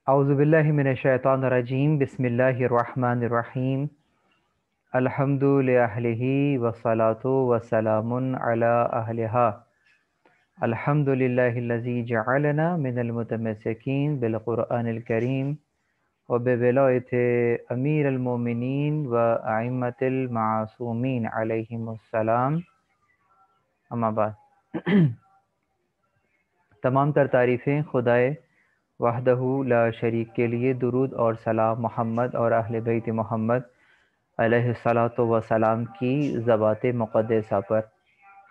اعوذ باللہ من الشیطان الرجیم بسم اللہ الرحمن الرحیم الحمد لأہلہ والصلاة والسلام علی اہلہا الحمد للہ الذی جعلنا من المتمسکین بالقرآن الکریم وبولایت امیر المومنین وأئمة المعصومین علیہم السلام. اما بعد تمام تر تعریفیں خدائے وحدہ لا شریک کے لیے، درود اور سلام محمد اور اہل بیت محمد علیہ الصلاۃ والسلام کی ذوات مقدسہ پر.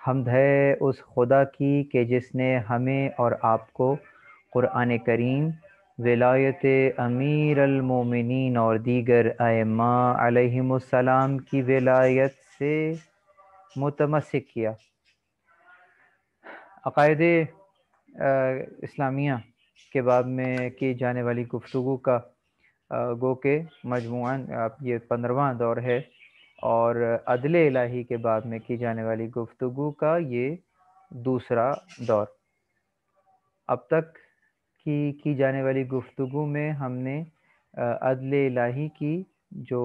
حمد ہے اس خدا کی کہ جس نے ہمیں اور آپ کو قرآن کریم، ولایت امیر المومنین اور دیگر ائمہ علیہم السلام کی ولایت سے متمسک کیا. عقائد اسلامیہ کے باب میں کی جانے والی گفتگو کا گو کہ مجموعاً یہ 15واں دور ہے، اور عدل الہی کے باب میں کی جانے والی گفتگو کا یہ دوسرا دور. اب تک کی جانے والی گفتگو میں ہم نے عدل الہی کی جو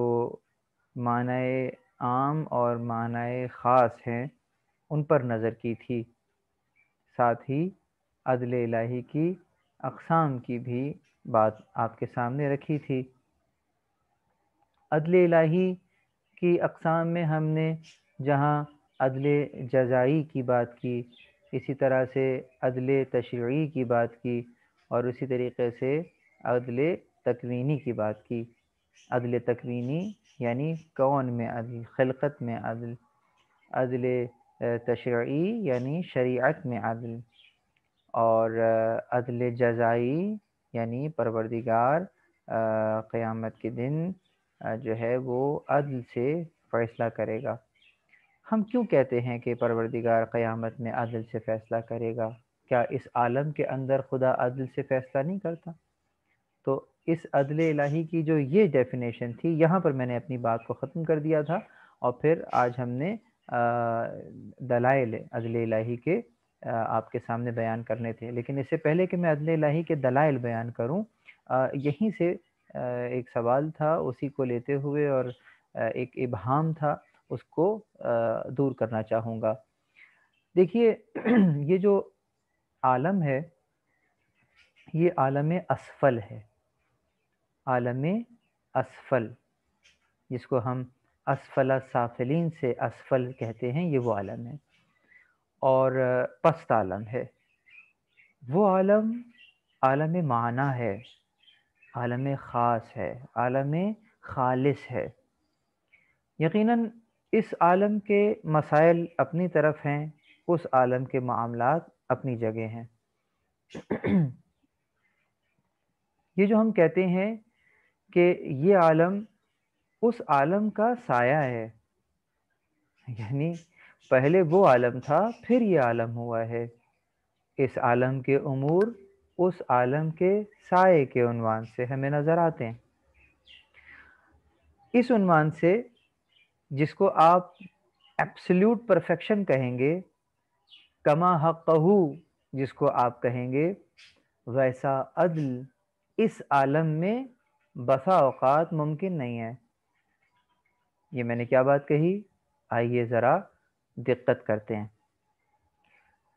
معنی عام اور معنی خاص ہیں ان پر نظر کی تھی، ساتھ ہی عدل الہی کی اقسام کی بھی بات آپ کے سامنے رکھی تھی. عدل الہی کی اقسام میں ہم نے جہاں عدل جزائی کی بات کی، اسی طرح سے عدل تشریعی کی بات کی، اور اسی طریقے سے عدل تکوینی کی بات کی. عدل تکوینی یعنی کون میں عدل، خلقت میں عدل. عدل تشریعی یعنی شریعت میں عدل. اور عدل جزائی یعنی پروردگار قیامت کے دن جو ہے وہ عدل سے فیصلہ کرے گا. ہم کیوں کہتے ہیں کہ پروردگار قیامت میں عدل سے فیصلہ کرے گا؟ کیا اس عالم کے اندر خدا عدل سے فیصلہ نہیں کرتا؟ تو اس عدل الہی کی جو یہ ڈیفینیشن تھی، یہاں پر میں نے اپنی بات کو ختم کر دیا تھا، اور پھر آج ہم نے دلائل عدل الہی کے آپ کے سامنے بیان کرنے تھے. لیکن اس سے پہلے کہ میں عدل الہی کے دلائل بیان کروں، یہیں سے ایک سوال تھا، اسی کو لیتے ہوئے، اور ایک ابہام تھا، اس کو دور کرنا چاہوں گا. دیکھیے یہ جو عالم ہے یہ عالم اسفل ہے. عالم اسفل جس کو ہم اسفل سافلین سے اسفل کہتے ہیں، یہ وہ عالم ہے، اور پست عالم ہے. وہ عالم عالم معنی ہے، عالم خاص ہے، عالم خالص ہے. یقیناً اس عالم کے مسائل اپنی طرف ہیں، اس عالم کے معاملات اپنی جگہ ہیں. یہ جو ہم کہتے ہیں کہ یہ عالم اس عالم کا سایہ ہے، یعنی پہلے وہ عالم تھا پھر یہ عالم ہوا ہے. اس عالم کے امور اس عالم کے سائے کے عنوان سے ہمیں نظر آتے ہیں. اس عنوان سے جس کو آپ ایبسلیوٹ پرفیکشن کہیں گے، کما حقہ جس کو آپ کہیں گے، ویسا عدل اس عالم میں بسا اوقات ممکن نہیں ہے. یہ میں نے کیا بات کہی؟ آئیے ذرا دقت کرتے ہیں.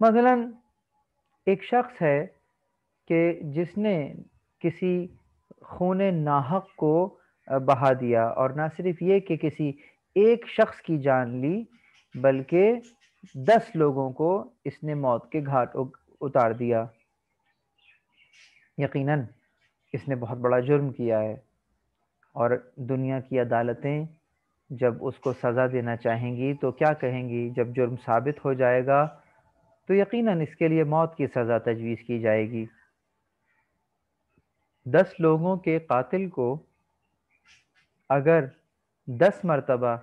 مثلا ایک شخص ہے کہ جس نے کسی خون ناحق کو بہا دیا، اور نہ صرف یہ کہ کسی ایک شخص کی جان لی، بلکہ 10 لوگوں کو اس نے موت کے گھاٹ اتار دیا. یقیناً اس نے بہت بڑا جرم کیا ہے، اور دنیا کی عدالتیں جب اس کو سزا دینا چاہیں گی تو کیا کہیں گی؟ جب جرم ثابت ہو جائے گا تو یقیناً اس کے لیے موت کی سزا تجویز کی جائے گی. 10 لوگوں کے قاتل کو اگر 10 مرتبہ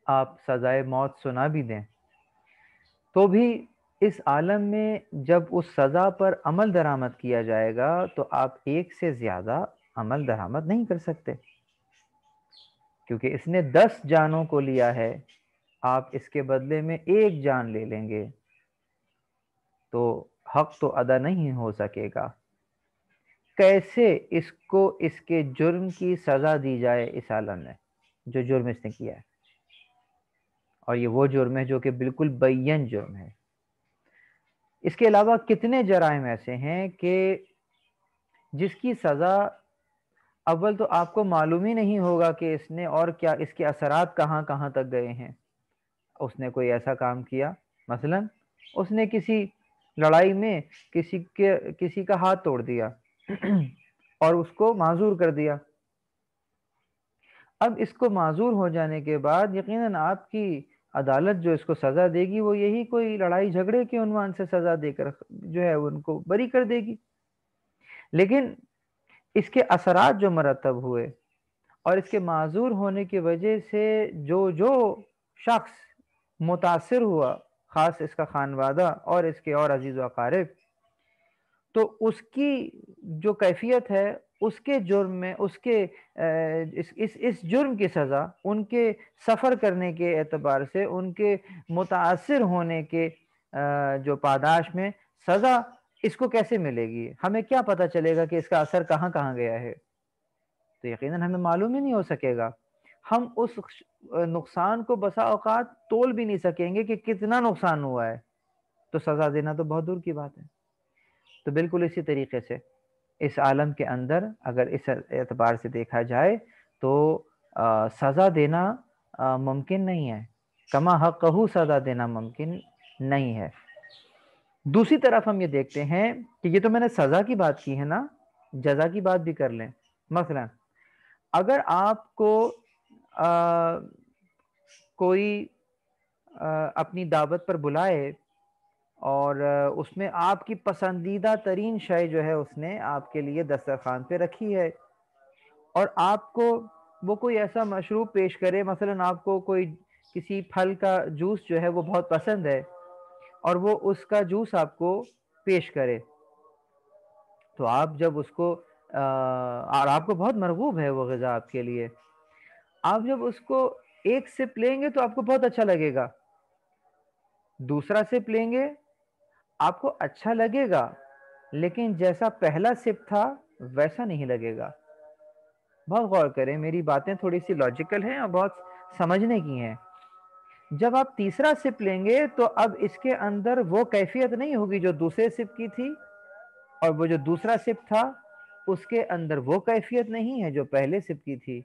آپ سزائے موت سنا بھی دیں تو بھی اس عالم میں جب اس سزا پر عمل درآمد کیا جائے گا تو آپ ایک سے زیادہ عمل درآمد نہیں کر سکتے، کیونکہ اس نے 10 جانوں کو لیا ہے. آپ اس کے بدلے میں ایک جان لے لیں گے تو حق تو ادا نہیں ہو سکے گا. کیسے اس کو اس کے جرم کی سزا دی جائے اس عالم میں، جو جرم اس نے کیا ہے، اور یہ وہ جرم ہے جو کہ بالکل بین جرم ہے۔ اس کے علاوہ کتنے جرائم ایسے ہیں کہ جس کی سزا اول تو آپ کو معلوم ہی نہیں ہوگا کہ اس نے اور کیا، اس کے اثرات کہاں کہاں تک گئے ہیں۔ اس نے کوئی ایسا کام کیا، مثلا اس نے کسی لڑائی میں کسی کا ہاتھ توڑ دیا اور اس کو معذور کر دیا۔ اب اس کو معذور ہو جانے کے بعد یقیناً آپ کی عدالت جو اس کو سزا دے گی وہ یہی کوئی لڑائی جھگڑے کے عنوان سے سزا دے کر جو ہے ان کو بری کر دے گی۔ لیکن اس کے اثرات جو مرتب ہوئے اور اس کے معذور ہونے کی وجہ سے جو شخص متاثر ہوا، خاص اس کا خانوادہ اور اس کے اور عزیز و اقارب، تو اس کی جو کیفیت ہے اس کے جرم میں اس جرم کی سزا ان کے سفر کرنے کے اعتبار سے، ان کے متاثر ہونے کے جو پاداش میں سزا اس کو کیسے ملے گی، ہمیں کیا پتہ چلے گا کہ اس کا اثر کہاں کہاں گیا ہے؟ تو یقیناً ہمیں معلوم ہی نہیں ہو سکے گا۔ ہم اس نقصان کو بسا اوقات تول بھی نہیں سکیں گے کہ کتنا نقصان ہوا ہے، تو سزا دینا تو بہت دور کی بات ہے۔ تو بالکل اسی طریقے سے اس عالم کے اندر اگر اس اعتبار سے دیکھا جائے تو سزا دینا ممکن نہیں ہے، کما حقہ سزا دینا ممکن نہیں ہے۔ دوسری طرف ہم یہ دیکھتے ہیں کہ یہ تو میں نے سزا کی بات کی ہے نا، جزا کی بات بھی کر لیں۔ مثلا اگر آپ کو کوئی اپنی دعوت پر بلائے اور اس میں آپ کی پسندیدہ ترین شے جو ہے اس نے آپ کے لیے دسترخوان پہ رکھی ہے، اور آپ کو وہ کوئی ایسا مشروب پیش کرے، مثلا آپ کو کوئی کسی پھل کا جوس جو ہے وہ بہت پسند ہے اور وہ اس کا جوس آپ کو پیش کرے، تو آپ جب اس کو اور آپ کو بہت مرغوب ہے وہ غذا آپ کے لیے، آپ جب اس کو ایک سپ لیں گے تو آپ کو بہت اچھا لگے گا، دوسرا سپ لیں گے آپ کو اچھا لگے گا لیکن جیسا پہلا سپ تھا ویسا نہیں لگے گا۔ بہت غور کریں، میری باتیں تھوڑی سی لاجیکل ہیں اور بہت سمجھنے کی ہیں۔ جب آپ تیسرا سپ لیں گے تو اب اس کے اندر وہ کیفیت نہیں ہوگی جو دوسرے سپ کی تھی، اور وہ جو دوسرا سپ تھا اس کے اندر وہ کیفیت نہیں ہے جو پہلے سپ کی تھی،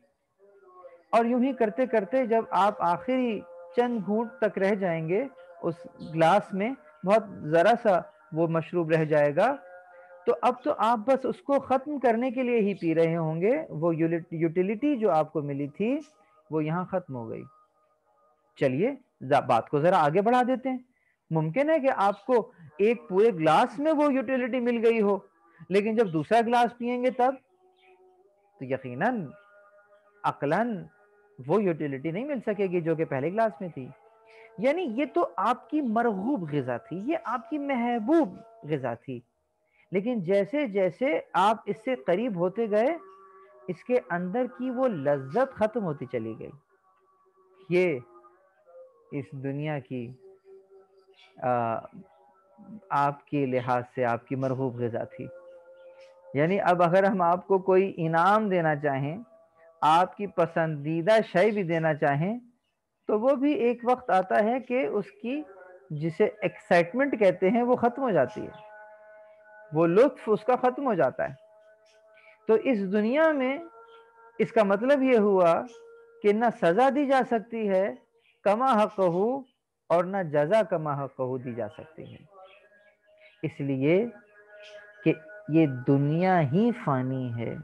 اور یوں ہی کرتے کرتے جب آپ آخری چند گھونٹ تک رہ جائیں گے اس گلاس میں، بہت ذرا سا وہ مشروب رہ جائے گا، تو اب تو آپ بس اس کو ختم کرنے کے لیے ہی پی رہے ہوں گے، وہ یوٹیلیٹی جو آپ کو ملی تھی وہ یہاں ختم ہو گئی۔ چلیے بات کو ذرا آگے بڑھا دیتے ہیں، ممکن ہے کہ آپ کو ایک پورے گلاس میں وہ یوٹیلیٹی مل گئی ہو، لیکن جب دوسرا گلاس پیئیں گے تب تو یقیناً عقلاً وہ یوٹیلیٹی نہیں مل سکے گی جو کہ پہلے گلاس میں تھی۔ یعنی یہ تو آپ کی مرغوب غذا تھی، یہ آپ کی محبوب غذا تھی، لیکن جیسے جیسے آپ اس سے قریب ہوتے گئے اس کے اندر کی وہ لذت ختم ہوتی چلی گئی۔ یہ اس دنیا کی آپ کے لحاظ سے آپ کی مرغوب غذا تھی۔ یعنی اب اگر ہم آپ کو کوئی انعام دینا چاہیں، آپ کی پسندیدہ شے بھی دینا چاہیں، تو وہ بھی ایک وقت آتا ہے کہ اس کی جسے ایکسائٹمنٹ کہتے ہیں وہ ختم ہو جاتی ہے، وہ لطف اس کا ختم ہو جاتا ہے۔ تو اس دنیا میں اس کا مطلب یہ ہوا کہ نہ سزا دی جا سکتی ہے کما حقہ اور نہ جزا کما حقہ دی جا سکتی ہے، اس لیے کہ یہ دنیا ہی فانی ہے۔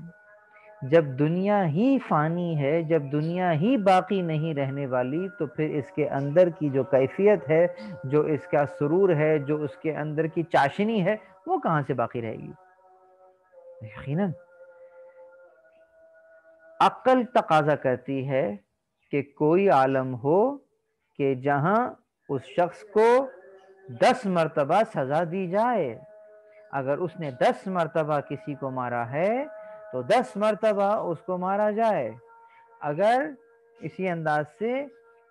جب دنیا ہی فانی ہے، جب دنیا ہی باقی نہیں رہنے والی، تو پھر اس کے اندر کی جو کیفیت ہے، جو اس کا سرور ہے، جو اس کے اندر کی چاشنی ہے، وہ کہاں سے باقی رہے گی؟ یقیناً عقل تقاضا کرتی ہے کہ کوئی عالم ہو کہ جہاں اس شخص کو 10 مرتبہ سزا دی جائے۔ اگر اس نے 10 مرتبہ کسی کو مارا ہے تو 10 مرتبہ اس کو مارا جائے۔ اگر اسی انداز سے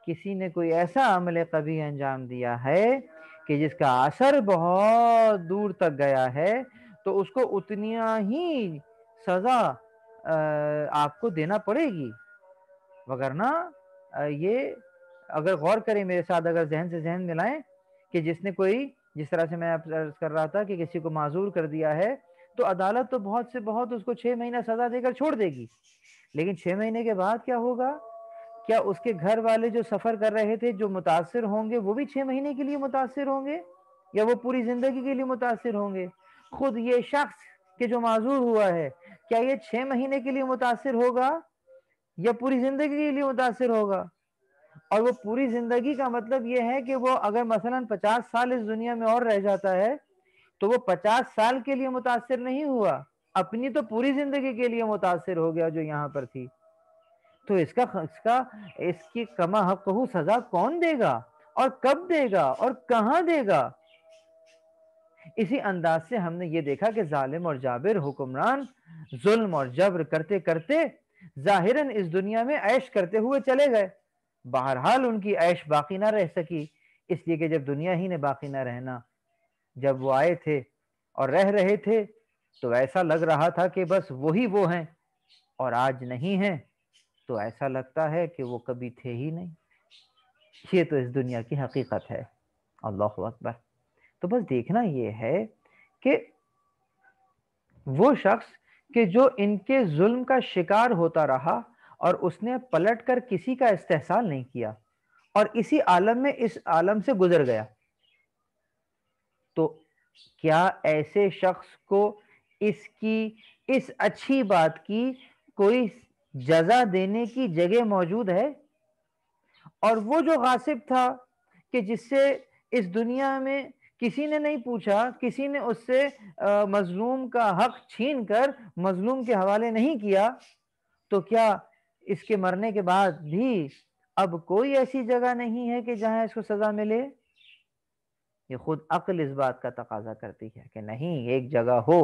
کسی نے کوئی ایسا عمل قبیح انجام دیا ہے کہ جس کا اثر بہت دور تک گیا ہے، تو اس کو اتنی ہی سزا آپ کو دینا پڑے گی، وگرنہ یہ اگر غور کریں میرے ساتھ، اگر ذہن سے ذہن ملائیں کہ جس طرح سے میں عرض کر رہا تھا کہ کسی کو معذور کر دیا ہے تو عدالت تو بہت سے بہت اس کو 6 مہینہ سزا دے کر چھوڑ دے گی، لیکن 6 مہینے کے بعد کیا ہوگا؟ کیا اس کے گھر والے جو سفر کر رہے تھے جو متاثر ہوں گے وہ بھی 6 مہینے کے لیے متاثر ہوں گے، یا وہ پوری زندگی کے لیے متاثر ہوں گے؟ خود یہ شخص کہ جو معذور ہوا ہے کیا یہ 6 مہینے کے لیے متاثر ہوگا یا پوری زندگی کے لیے متاثر ہوگا؟ اور وہ پوری زندگی کا مطلب یہ ہے کہ وہ اگر مثلا 50 سال اس دنیا میں اور رہ جاتا ہے تو وہ 50 سال کے لیے متاثر نہیں ہوا، اپنی تو پوری زندگی کے لیے متاثر ہو گیا جو یہاں پر تھی۔ تو اس کی کما حق سزا کون دے گا اور کب دے گا اور کہاں دے گا؟ اسی انداز سے ہم نے یہ دیکھا کہ ظالم اور جابر حکمران ظلم اور جبر کرتے کرتے ظاہراً اس دنیا میں عیش کرتے ہوئے چلے گئے، بہرحال ان کی عیش باقی نہ رہ سکی، اس لیے کہ جب دنیا ہی نے باقی نہ رہنا، جب وہ آئے تھے اور رہ رہے تھے تو ایسا لگ رہا تھا کہ بس وہی وہ ہیں، اور آج نہیں ہیں تو ایسا لگتا ہے کہ وہ کبھی تھے ہی نہیں۔ یہ تو اس دنیا کی حقیقت ہے۔ اللہ اکبر۔ تو بس دیکھنا یہ ہے کہ وہ شخص کہ جو ان کے ظلم کا شکار ہوتا رہا اور اس نے پلٹ کر کسی کا استحصال نہیں کیا اور اسی عالم میں اس عالم سے گزر گیا، تو کیا ایسے شخص کو اس اچھی بات کی کوئی جزا دینے کی جگہ موجود ہے؟ اور وہ جو غاصب تھا کہ جس سے اس دنیا میں کسی نے نہیں پوچھا، کسی نے اس سے مظلوم کا حق چھین کر مظلوم کے حوالے نہیں کیا، تو کیا اس کے مرنے کے بعد بھی اب کوئی ایسی جگہ نہیں ہے کہ جہاں اس کو سزا ملے؟ یہ خود عقل اس بات کا تقاضا کرتی ہے کہ نہیں، ایک جگہ ہو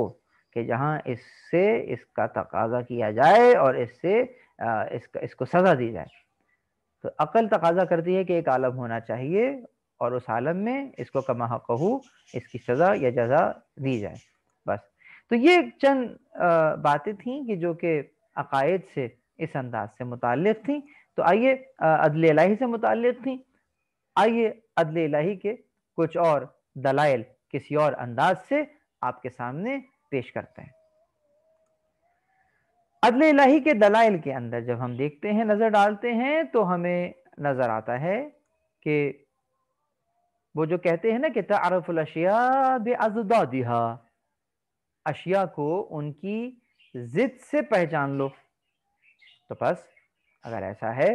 کہ جہاں اس کا تقاضا کیا جائے اور اس کو سزا دی جائے۔ تو عقل تقاضا کرتی ہے کہ ایک عالم ہونا چاہیے اور اس عالم میں اس کو کما حقہ اس کی سزا یا جزا دی جائے۔ بس تو یہ چند باتیں تھیں کہ جو کہ عقائد سے اس انداز سے متعلق تھیں، تو آئیے عدل الہی سے متعلق تھیں، آئیے عدل الہی کے کچھ اور دلائل کسی اور انداز سے آپ کے سامنے پیش کرتے ہیں۔ عدل الہی کے دلائل کے اندر جب ہم دیکھتے ہیں، نظر ڈالتے ہیں، تو ہمیں نظر آتا ہے کہ وہ جو کہتے ہیں نا کہ تعرف الاشیاء باضدادها، اشیاء کو ان کی ضد سے پہچان لو۔ تو بس اگر ایسا ہے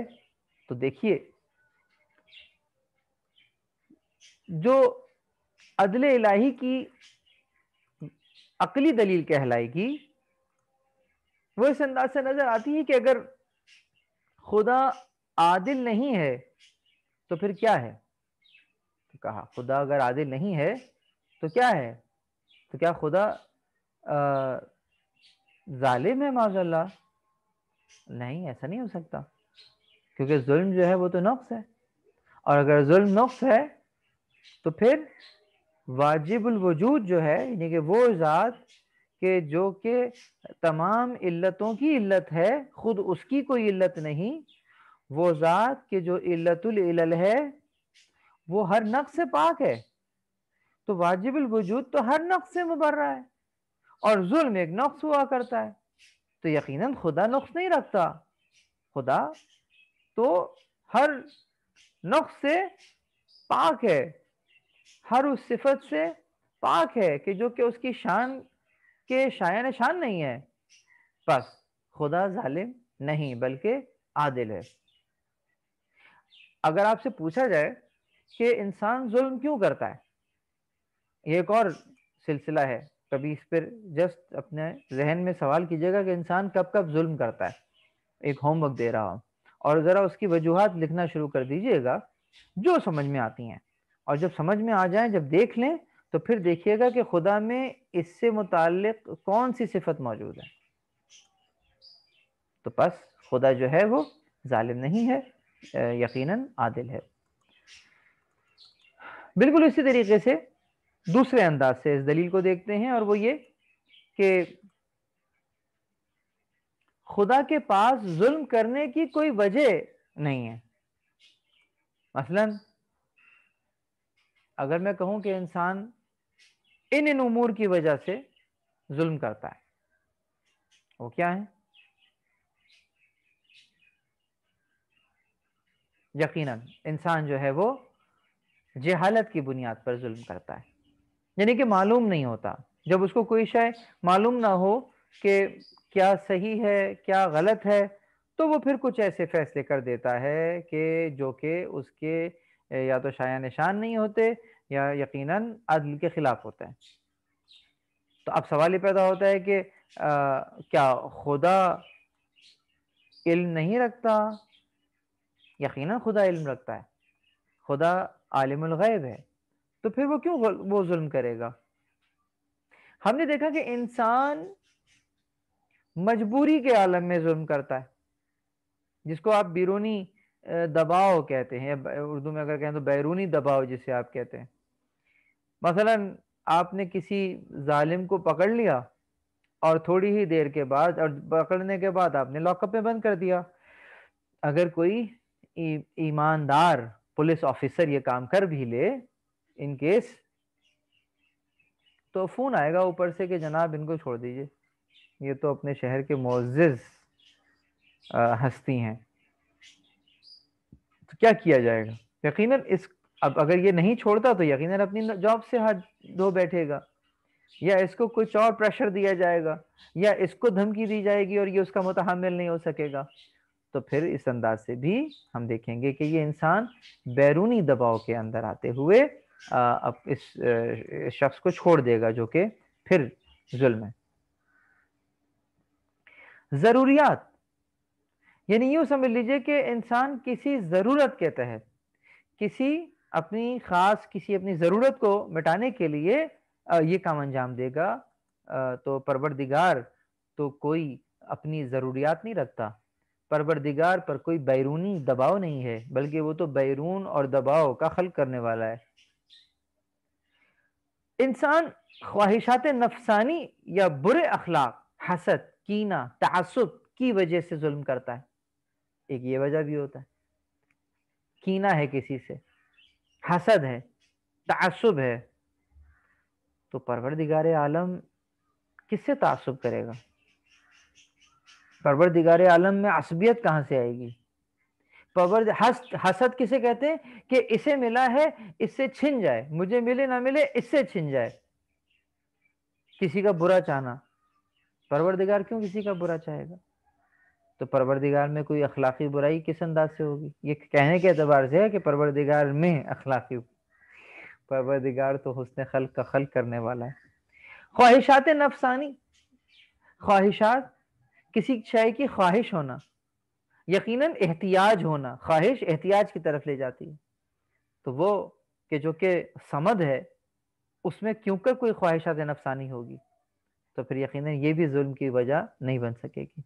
تو دیکھیے، جو عدل الہی کی عقلی دلیل کہلائے گی وہ اس انداز سے نظر آتی ہے کہ اگر خدا عادل نہیں ہے تو پھر کیا ہے؟ تو کہا خدا اگر عادل نہیں ہے تو کیا ہے؟ تو کیا خدا ظالم ہے معاذ اللہ؟ نہیں، ایسا نہیں ہو سکتا، کیونکہ ظلم جو ہے وہ تو نقص ہے، اور اگر ظلم نقص ہے تو پھر واجب الوجود جو ہے، یعنی کہ وہ ذات کہ جو کہ تمام علتوں کی علت ہے، خود اس کی کوئی علت نہیں، وہ ذات کہ جو علت العلل ہے وہ ہر نقص سے پاک ہے، تو واجب الوجود تو ہر نقص سے مبرہ ہے، اور ظلم ایک نقص ہوا کرتا ہے، تو یقیناً خدا نقص نہیں رکھتا، خدا تو ہر نقص سے پاک ہے، ہر اس صفت سے پاک ہے کہ جو کہ اس کی شان کے شایان شان نہیں ہے۔ بس خدا ظالم نہیں بلکہ عادل ہے۔ اگر آپ سے پوچھا جائے کہ انسان ظلم کیوں کرتا ہے، یہ ایک اور سلسلہ ہے، کبھی اس پر جسٹ اپنے ذہن میں سوال کیجیے گا کہ انسان کب کب ظلم کرتا ہے، ایک ہوم ورک دے رہا ہوں، اور ذرا اس کی وجوہات لکھنا شروع کر دیجئے گا جو سمجھ میں آتی ہیں، اور جب سمجھ میں آ جائیں، جب دیکھ لیں، تو پھر دیکھیے گا کہ خدا میں اس سے متعلق کون سی صفت موجود ہے۔ تو بس خدا جو ہے وہ ظالم نہیں ہے، یقیناً عادل ہے۔ بالکل اسی طریقے سے دوسرے انداز سے اس دلیل کو دیکھتے ہیں، اور وہ یہ کہ خدا کے پاس ظلم کرنے کی کوئی وجہ نہیں ہے. مثلا اگر میں کہوں کہ انسان ان امور کی وجہ سے ظلم کرتا ہے، وہ کیا ہے؟ یقیناً انسان جو ہے وہ جہالت کی بنیاد پر ظلم کرتا ہے، یعنی کہ معلوم نہیں ہوتا. جب اس کو کوئی شے معلوم نہ ہو کہ کیا صحیح ہے کیا غلط ہے، تو وہ پھر کچھ ایسے فیصلے کر دیتا ہے کہ جو کہ اس کے یا تو شایع نشان نہیں ہوتے یا یقیناً عدل کے خلاف ہوتے ہیں. تو اب سوال یہ پیدا ہوتا ہے کہ کیا خدا علم نہیں رکھتا؟ یقیناً خدا علم رکھتا ہے، خدا عالم الغیب ہے، تو پھر وہ کیوں وہ ظلم کرے گا؟ ہم نے دیکھا کہ انسان مجبوری کے عالم میں ظلم کرتا ہے، جس کو آپ بیرونی دباؤ کہتے ہیں، اردو میں اگر کہیں تو بیرونی دباؤ جسے آپ کہتے ہیں. مثلا آپ نے کسی ظالم کو پکڑ لیا اور تھوڑی ہی دیر کے بعد، اور پکڑنے کے بعد آپ نے لاک اپ میں بند کر دیا. اگر کوئی ایماندار پولیس آفیسر یہ کام کر بھی لے ان کیس، تو فون آئے گا اوپر سے کہ جناب ان کو چھوڑ دیجئے، یہ تو اپنے شہر کے معزز ہستی ہیں. تو کیا کیا جائے گا؟ یقیناً اب اگر یہ نہیں چھوڑتا تو یقیناً اپنی جاب سے ہاتھ دھو بیٹھے گا، یا اس کو کچھ اور پریشر دیا جائے گا، یا اس کو دھمکی دی جائے گی اور یہ اس کا متحمل نہیں ہو سکے گا. تو پھر اس انداز سے بھی ہم دیکھیں گے کہ یہ انسان بیرونی دباؤ کے اندر آتے ہوئے اس شخص کو چھوڑ دے گا، جو کہ پھر ظلم ہے. ضروریات، یعنی یوں سمجھ لیجئے کہ انسان کسی ضرورت کے تحت کسی اپنی ضرورت کو مٹانے کے لیے یہ کام انجام دے گا. تو پروردگار تو کوئی اپنی ضروریات نہیں رکھتا، پروردگار پر کوئی بیرونی دباؤ نہیں ہے، بلکہ وہ تو بیرون اور دباؤ کا خلق کرنے والا ہے. انسان خواہشات نفسانی یا برے اخلاق، حسد، کینہ، تعصب کی وجہ سے ظلم کرتا ہے. ایک یہ وجہ بھی ہوتا ہے، کینہ ہے کسی سے، حسد ہے، تعصب ہے. تو پروردگار عالم کس سے تعصب کرے گا؟ پروردگار عالم میں عصبیت کہاں سے آئے گی؟ حسد کسے کہتے ہیں؟ کہ اسے ملا ہے اس سے چھن جائے، مجھے ملے نہ ملے اس سے چھن جائے. کسی کا برا چاہنا، پروردگار کیوں کسی کا برا چاہے گا؟ تو پروردگار میں کوئی اخلاقی برائی کس انداز سے ہوگی؟ یہ کہنے کے اعتبار سے ہے کہ پروردگار میں اخلاقی، پروردگار تو حسن خلق کا خلق کرنے والا ہے. خواہشات نفسانی، خواہشات، کسی شے کی خواہش ہونا، یقیناً احتیاج ہونا. خواہش احتیاج کی طرف لے جاتی ہے، تو وہ کہ جو کہ صمد ہے اس میں کیوں کر کوئی خواہشات نفسانی ہوگی؟ تو پھر یقیناً یہ بھی ظلم کی وجہ نہیں بن سکے گی.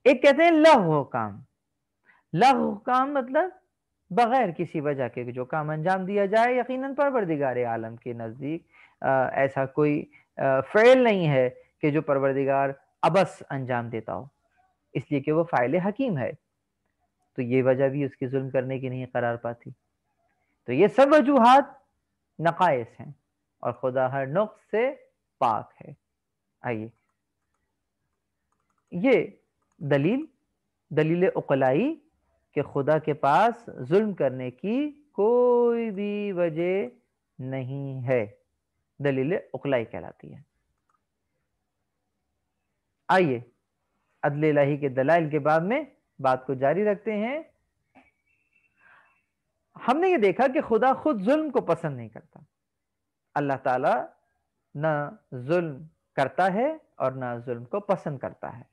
ایک کہتے ہیں لغو کام. لغو کام مطلب بغیر کسی وجہ کے جو کام انجام دیا جائے، یقیناً پروردگار عالم کے نزدیک ایسا کوئی فعل نہیں ہے کہ جو پروردگار عبث انجام دیتا ہو، اس لیے کہ وہ فاعل حکیم ہے. تو یہ وجہ بھی اس کی ظلم کرنے کی نہیں قرار پاتی. تو یہ سب وجوہات نقائص ہیں اور خدا ہر نقص سے پاک ہے. آئیے یہ دلیل عقلائی کہ خدا کے پاس ظلم کرنے کی کوئی بھی وجہ نہیں ہے، دلیل عقلائی کہلاتی ہے. آئیے عدل الہی کے دلائل کے باب میں بات کو جاری رکھتے ہیں. ہم نے یہ دیکھا کہ خدا خود ظلم کو پسند نہیں کرتا. اللہ تعالی نہ ظلم کرتا ہے اور نہ ظلم کو پسند کرتا ہے.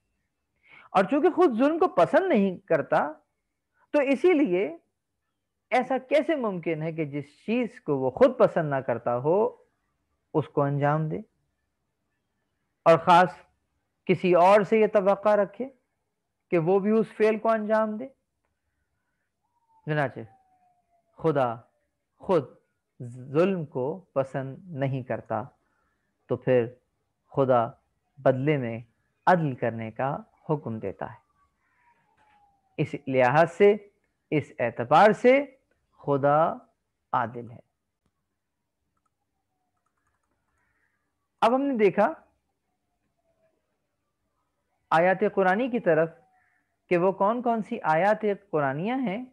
اور چونکہ خود ظلم کو پسند نہیں کرتا، تو اسی لیے ایسا کیسے ممکن ہے کہ جس چیز کو وہ خود پسند نہ کرتا ہو اس کو انجام دے، اور خاص کسی اور سے یہ توقع رکھے کہ وہ بھی اس فعل کو انجام دے؟ چنانچہ خدا خود ظلم کو پسند نہیں کرتا، تو پھر خدا بدلے میں عدل کرنے کا حکم دیتا ہے۔ اس لحاظ سے، اس اعتبار سے خدا عادل ہے۔ اب ہم نے دیکھا آیات قرآنی کی طرف کہ وہ کون کون سی آیات قرآنیہ ہیں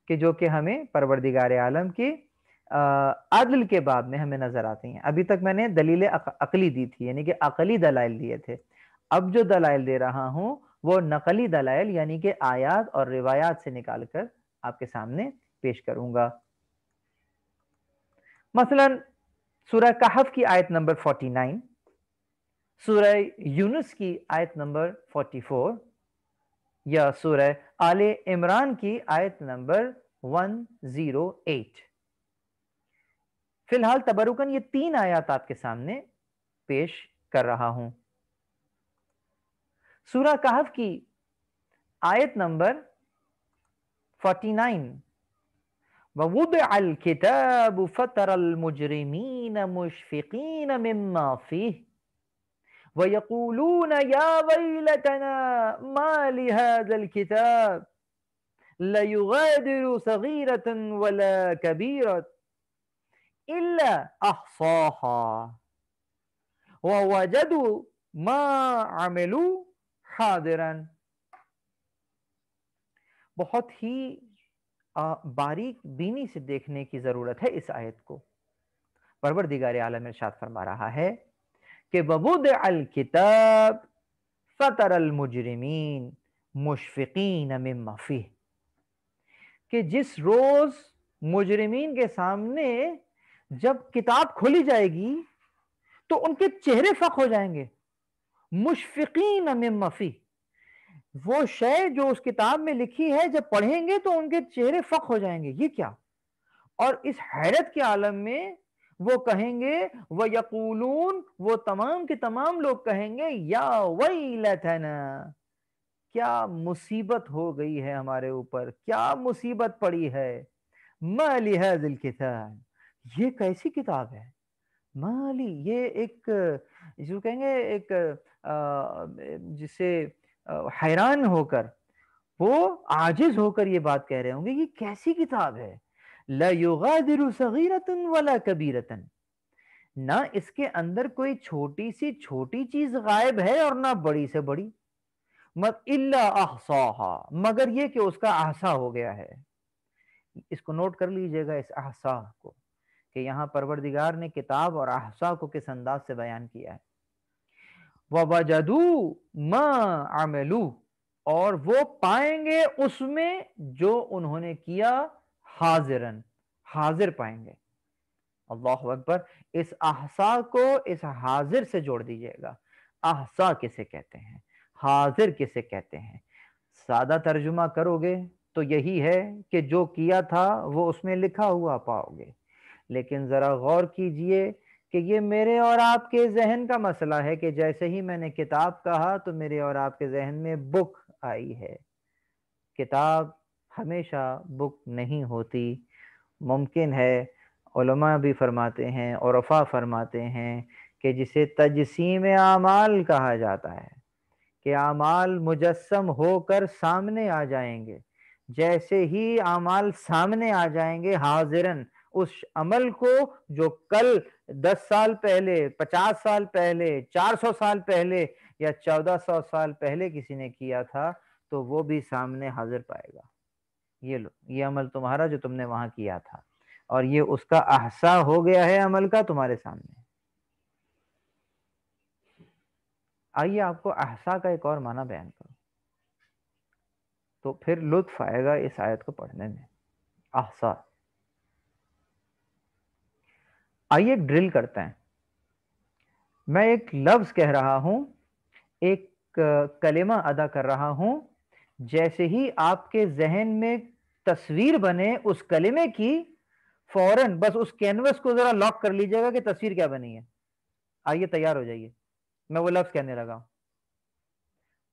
کہ جو کہ ہمیں پروردگار عالم کے عدل کے باب میں ہمیں نظر آتی ہیں۔ ابھی تک میں نے دلیل عقلی دی تھی، یعنی کہ عقلی دلائل دیے تھے۔ اب جو دلائل دے رہا ہوں وہ نقلی دلائل یعنی کہ آیات اور روایات سے نکال کر آپ کے سامنے پیش کروں گا۔ مثلا سورہ کہف کی آیت نمبر 49، سورہ یونس کی آیت نمبر 44، یا سورہ آل عمران کی آیت نمبر 108۔ فی الحال تبرکن یہ 3 آیات آپ کے سامنے پیش کر رہا ہوں۔ سورہ کہف کی آیت نمبر 49، وَوُضِعَ الْكِتَابُ فَتَرَى الْمُجْرِمِينَ مُشْفِقِينَ مِمَّا فِيهِ وَيَقُولُونَ يَا وَيْلَتَنَا مَا لِهَذَا الْكِتَابِ لَا يُغَادِرُ صَغِيرَةً وَلَا كَبِيرَةً إِلَّا أَحْصَاهَا وَوَجَدُوا مَا عَمِلُوا حَاضِرًا۔ بہت ہی باریک بینی سے دیکھنے کی ضرورت ہے اس آیت کو۔ پروردگار عالم ارشاد فرما رہا ہے کہ وَوُضِعَ الْكِتَابُ فَتَرَى الْمُجْرِمِينَ مُشْفِقِينَ مِمَّا فِيهِ، کہ جس روز مجرمین کے سامنے جب کتاب کھولی جائے گی تو ان کے چہرے فق ہو جائیں گے۔ مشفقین مما فیہ، وہ شے جو اس کتاب میں لکھی ہے جب پڑھیں گے تو ان کے چہرے فق ہو جائیں گے۔ یہ کیا؟ اور اس حیرت کے عالم میں وہ کہیں گے وَيَقُولُونَ، وہ تمام کے تمام لوگ کہیں گے یا ویلتنا، کیا مصیبت ہو گئی ہے ہمارے اوپر، کیا مصیبت پڑی ہے۔ مَا لِهَذِا الْكِتَابِ، یہ کیسی کتاب ہے۔ مالی، یہ ایک جو کہیں گے ایک جسے حیران ہو کر، وہ عاجز ہو کر یہ بات کہہ رہے ہوں گے یہ کیسی کتاب ہے۔ لا یغادر صغیرۃ ولا کبیرۃ، نہ اس کے اندر کوئی چھوٹی سی چھوٹی چیز غائب ہے اور نہ بڑی سے بڑی، الا احصاها، مگر یہ کہ اس کا احصا ہو گیا ہے۔ اس کو نوٹ کر لیجئے گا، اس احصا کو، کہ یہاں پروردگار نے کتاب اور احصا کو کس انداز سے بیان کیا ہے۔ وَوَجَدُوا مَا عَمِلُوا، اور وہ پائیں گے اس میں جو انہوں نے کیا، حاضراً، حاضر پائیں گے۔ اللہ اکبر۔ اس احصا کو اس حاضر سے جوڑ دیجئے گا۔ احصا کسے کہتے ہیں، حاضر کسے کہتے ہیں؟ سادہ ترجمہ کرو گے تو یہی ہے کہ جو کیا تھا وہ اس میں لکھا ہوا پاؤ گے، لیکن ذرا غور کیجئے کہ یہ میرے اور آپ کے ذہن کا مسئلہ ہے کہ جیسے ہی میں نے کتاب کہا تو میرے اور آپ کے ذہن میں بک آئی ہے۔ کتاب ہمیشہ بک نہیں ہوتی۔ ممکن ہے، علماء بھی فرماتے ہیں، عرفاء فرماتے ہیں کہ جسے تجسیم اعمال کہا جاتا ہے، کہ اعمال مجسم ہو کر سامنے آ جائیں گے۔ جیسے ہی اعمال سامنے آ جائیں گے حاضراً، اس عمل کو جو کل 10 سال پہلے، 50 سال پہلے، 400 سال پہلے یا 1400 سال پہلے کسی نے کیا تھا تو وہ بھی سامنے حاضر پائے گا۔ یہ لو، یہ عمل تمہارا جو تم نے وہاں کیا تھا، اور یہ اس کا احصا ہو گیا ہے عمل کا تمہارے سامنے۔ آئیے آپ کو احصا کا ایک اور معنی بیان کروں تو پھر لطف آئے گا اس آیت کو پڑھنے میں۔ احصا، آئیے ایک ڈرل کرتے ہیں۔ میں ایک لفظ کہہ رہا ہوں، ایک کلمہ ادا کر رہا ہوں، جیسے ہی آپ کے ذہن میں تصویر بنے اس کلمے کی، فوراً بس اس کینوس کو ذرا لاک کر لیجئے گا کہ تصویر کیا بنی ہے۔ آئیے تیار ہو جائیے، میں وہ لفظ کہنے لگا ہوں،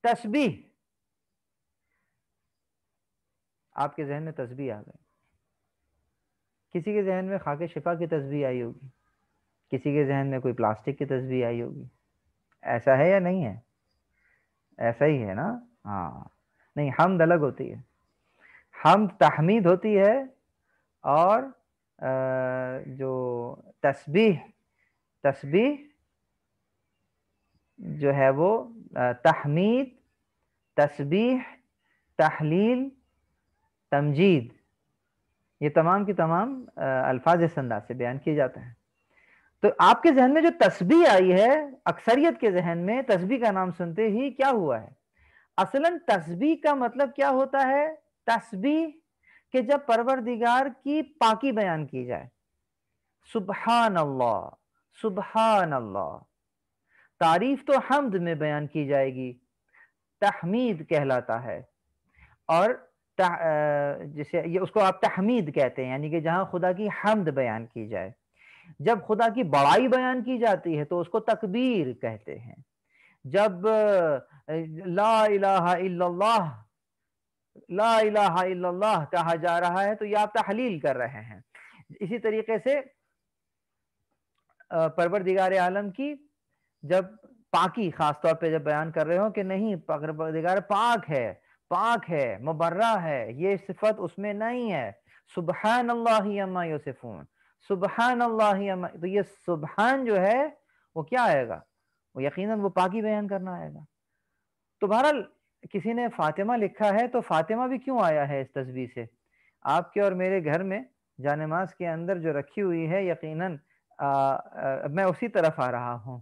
تسبیح۔ آپ کے ذہن میں تسبیح آ گئی، کسی کے ذہن میں خاک شفا کی تسبیح آئی ہوگی، کسی کے ذہن میں کوئی پلاسٹک کی تسبیح آئی ہوگی، ایسا ہے یا نہیں ہے؟ ایسا ہی ہے نا؟ ہاں، نہیں، حمد الگ ہوتی ہے، حمد تحمید ہوتی ہے، اور جو تسبیح، تسبیح جو ہے وہ تحمید، تسبیح، تحلیل، تمجید، یہ تمام کی تمام الفاظ اس انداز سے بیان کیے جاتے ہیں۔ تو آپ کے ذہن میں جو تسبیح آئی ہے، اکثریت کے ذہن میں تسبیح کا نام سنتے ہی کیا ہوا ہے؟ اصلاً تسبیح کا مطلب کیا ہوتا ہے؟ تسبیح کہ جب پروردگار کی پاکی بیان کی جائے، سبحان اللہ، سبحان اللہ، تعریف تو حمد میں بیان کی جائے گی، تحمید کہلاتا ہے، اور جسے یہ اس کو آپ تحمید کہتے ہیں، یعنی کہ جہاں خدا کی حمد بیان کی جائے۔ جب خدا کی بڑائی بیان کی جاتی ہے تو اس کو تکبیر کہتے ہیں۔ جب لا الہ الا اللہ، لا الہ الا اللہ کہا جا رہا ہے تو یہ آپ تحلیل کر رہے ہیں۔ اسی طریقے سے پروردگار عالم کی جب پاکی خاص طور پہ جب بیان کر رہے ہو کہ نہیں، پروردگار پاک ہے، پاک ہے، مبرہ ہے، یہ صفت اس میں نہیں ہے، سبحان اللہ عما یصفون، سبحان اللہ عما، تو یہ سبحان جو ہے وہ کیا آئے گا؟ وہ یقیناً وہ پاکی بیان کرنا آئے گا۔ تو بہرحال کسی نے فاطمہ لکھا ہے، تو فاطمہ بھی کیوں آیا ہے اس تسبیح سے؟ آپ کے اور میرے گھر میں جانماز کے اندر جو رکھی ہوئی ہے، یقیناً میں اسی طرف آ رہا ہوں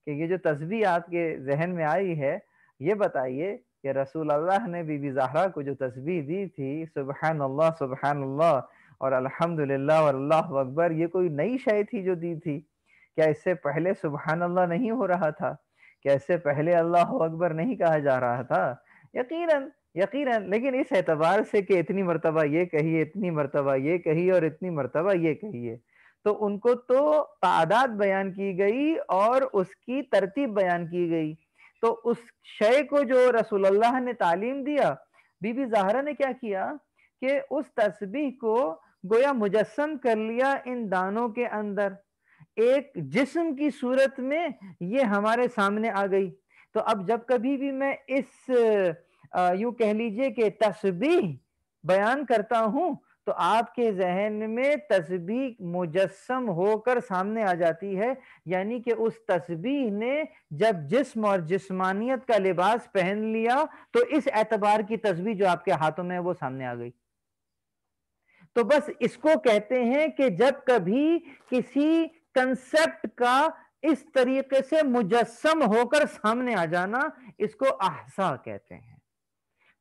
کہ یہ جو تسبیح آپ کے ذہن میں آئی ہے، یہ بتائیے کہ رسول اللہ نے بی بی زہرا کو جو تسبیح دی تھی، سبحان اللہ، سبحان اللہ اور الحمدللہ اور اللہ اکبر، یہ کوئی نئی شے تھی جو دی تھی؟ کیا اس سے پہلے سبحان اللہ نہیں ہو رہا تھا؟ کیا اس سے پہلے اللہ اکبر نہیں کہا جا رہا تھا؟ یقیناً، یقیناً، لیکن اس اعتبار سے کہ اتنی مرتبہ یہ کہیے، اتنی مرتبہ یہ کہیے اور اتنی مرتبہ یہ کہیے، تو ان کو تو تعداد بیان کی گئی اور اس کی ترتیب بیان کی گئی۔ تو اس شے کو جو رسول اللہ نے تعلیم دیا، بی بی زہرا نے کیا کیا کہ اس تسبیح کو گویا مجسم کر لیا ان دانوں کے اندر، ایک جسم کی صورت میں یہ ہمارے سامنے آ گئی۔ تو اب جب کبھی بھی میں اس یوں کہہ لیجئے کہ تسبیح بیان کرتا ہوں تو آپ کے ذہن میں تسبیح مجسم ہو کر سامنے آ جاتی ہے، یعنی کہ اس تسبیح نے جب جسم اور جسمانیت کا لباس پہن لیا تو اس اعتبار کی تسبیح جو آپ کے ہاتھوں میں ہے وہ سامنے آ گئی۔ تو بس اس کو کہتے ہیں کہ جب کبھی کسی کنسپٹ کا اس طریقے سے مجسم ہو کر سامنے آ جانا، اس کو احصا کہتے ہیں۔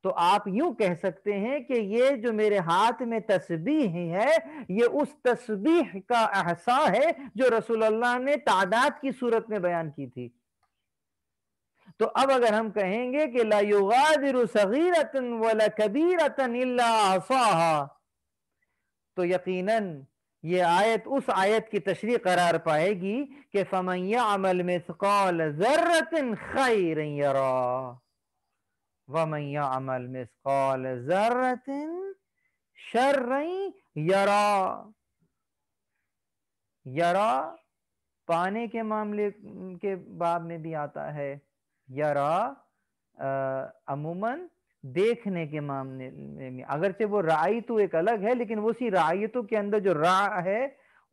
تو آپ یوں کہہ سکتے ہیں کہ یہ جو میرے ہاتھ میں تسبیح ہے، یہ اس تسبیح کا احصا ہے جو رسول اللہ نے تعداد کی صورت میں بیان کی تھی۔ تو اب اگر ہم کہیں گے کہ لا یغادر صغیرۃ ولا کبیرۃ الا احصاها، تو یقیناً یہ آیت اس آیت کی تشریح قرار پائے گی کہ فَمَنْ يَعْمَلْ مِثْقَالَ ذَرَّةٍ خَيْرٍ يَرَى وَمَنْ يَعْمَلْ مِثْقَالَ ذَرَّةٍ شَرًّا يَرَى۔ یرا پانے کے معاملے کے باب میں بھی آتا ہے، یرا عموماً دیکھنے کے معاملے میں، اگرچہ وہ رعایتو ایک الگ ہے، لیکن اسی رعایتو کے اندر جو را ہے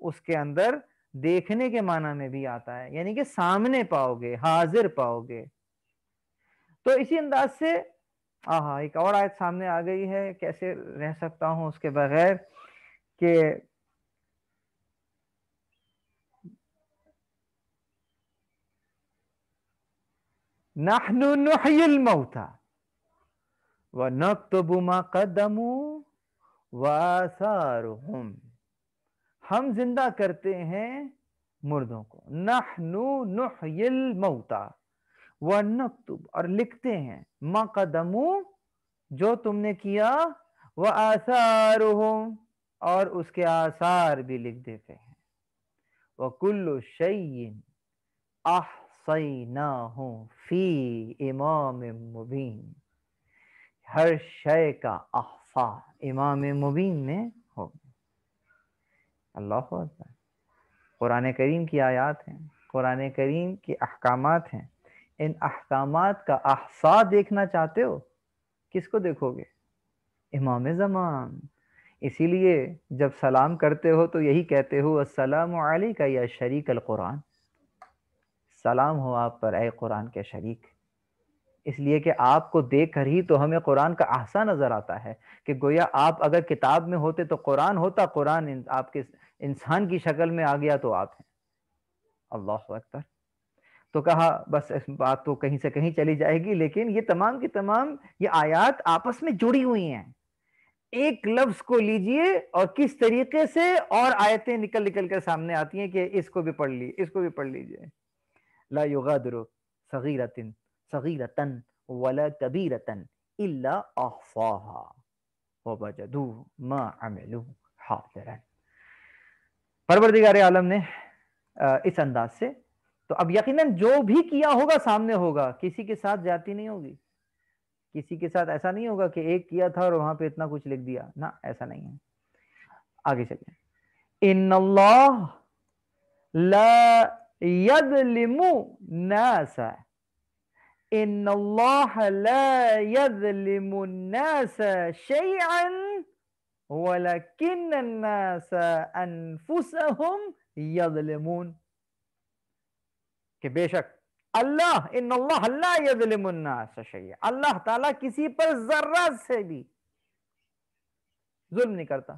اس کے اندر دیکھنے کے معنی میں بھی آتا ہے، یعنی کہ سامنے پاؤ گے، حاضر پاؤ گے۔ تو اسی انداز سے ایک اور آیت سامنے آ گئی ہے، کیسے رہ سکتا ہوں اس کے بغیر، کہ نحن نحیی الموتى وَنَكْتُبُ مَا قَدَّمُوا وَآثَارُهُمْ، ہم زندہ کرتے ہیں مردوں کو، نحن نحیی الموتى وَنَكْتُبُ، اور لکھتے ہیں، مَا قَدَّمُوا، جو تم نے کیا، وَآثَارُهُمْ، اور اس کے آثار بھی لکھ دیتے ہیں، وَكُلُّ شَيْءٍ أَحْصَيْنَاهُ فِي إِمَامٍ مُبِينٍ، ہر شے کا احصا امام مبین میں ہو۔ اللہ اکبر، قرآن کریم کی آیات ہیں، قرآن کریم کے احکامات ہیں، ان احکامات کا احصا دیکھنا چاہتے ہو، کس کو دیکھو گے؟ امام زمان۔ اسی لیے جب سلام کرتے ہو تو یہی کہتے ہو السلام علیکہ یا شریک القرآن، سلام ہو آپ پر اے قرآن کے شریک۔ اس لیے کہ آپ کو دیکھ کر ہی تو ہمیں قرآن کا احسا نظر آتا ہے، کہ گویا آپ اگر کتاب میں ہوتے تو قرآن ہوتا، قرآن آپ کے انسان کی شکل میں آ گیا تو آپ ہیں۔ اللہ اکبر۔ تو کہا بس اس بات تو کہیں سے کہیں چلی جائے گی، لیکن یہ تمام کی تمام یہ آیات آپس میں جڑی ہوئی ہیں۔ ایک لفظ کو لیجئے اور کس طریقے سے اور آیتیں نکل نکل کر سامنے آتی ہیں کہ اس کو بھی پڑھ لی، اس کو بھی پڑھ لیجئے۔ لا یغادر صغیرۃ ولا کبیرۃ الا احصاها ووجدوا ما عملوا حاضرا۔ پروردگار عالم نے اس انداز سے تو اب یقیناً جو بھی کیا ہوگا سامنے ہوگا، کسی کے ساتھ جاتی نہیں ہوگی، کسی کے ساتھ ایسا نہیں ہوگا کہ ایک کیا تھا اور وہاں پہ اتنا کچھ لکھ دیا، نہ ایسا نہیں ہے۔ آگے چلیں، ان اللہ لا یظلم الناس، ان اللہ لا یظلم الناس شیئا ولکن الناس انفسهم یظلمون، کہ بے شک اللہ، ان اللہ لا یظلم الناس شیئا، اللہ تعالیٰ کسی پر ذرہ سے بھی ظلم نہیں کرتا،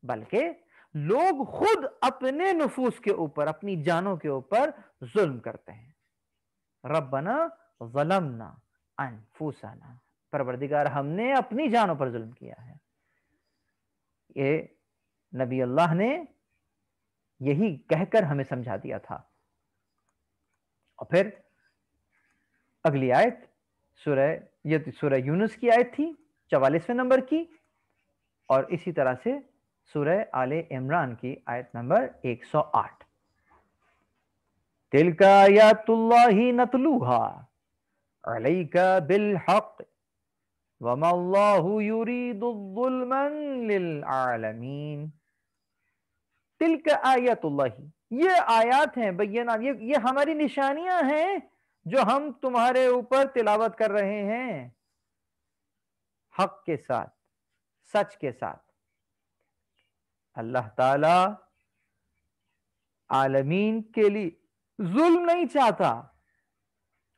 بلکہ لوگ خود اپنے نفوس کے اوپر، اپنی جانوں کے اوپر ظلم کرتے ہیں۔ ربنا ظلمنا انفسنا، پروردگار ہم نے اپنی جانوں پر ظلم کیا ہے۔ یہ نبی اللہ نے یہی کہہ کر ہمیں سمجھا دیا تھا۔ اور پھر اگلی آیت یہ سورہ یونس کی آیت تھی 44ویں نمبر کی، اور اسی طرح سے سورہ آل عمران کی آیت نمبر 108، تلک آیات اللہ نتلوها علیک بالحق وما اللہ یرید ظلما للعالمین۔ تلک آیات اللہ، یہ آیات ہیں بینات، یہ ہماری نشانیاں ہیں جو ہم تمہارے اوپر تلاوت کر رہے ہیں، حق کے ساتھ، سچ کے ساتھ۔ اللہ تعالی عالمین کے لیے ظلم نہیں چاہتا،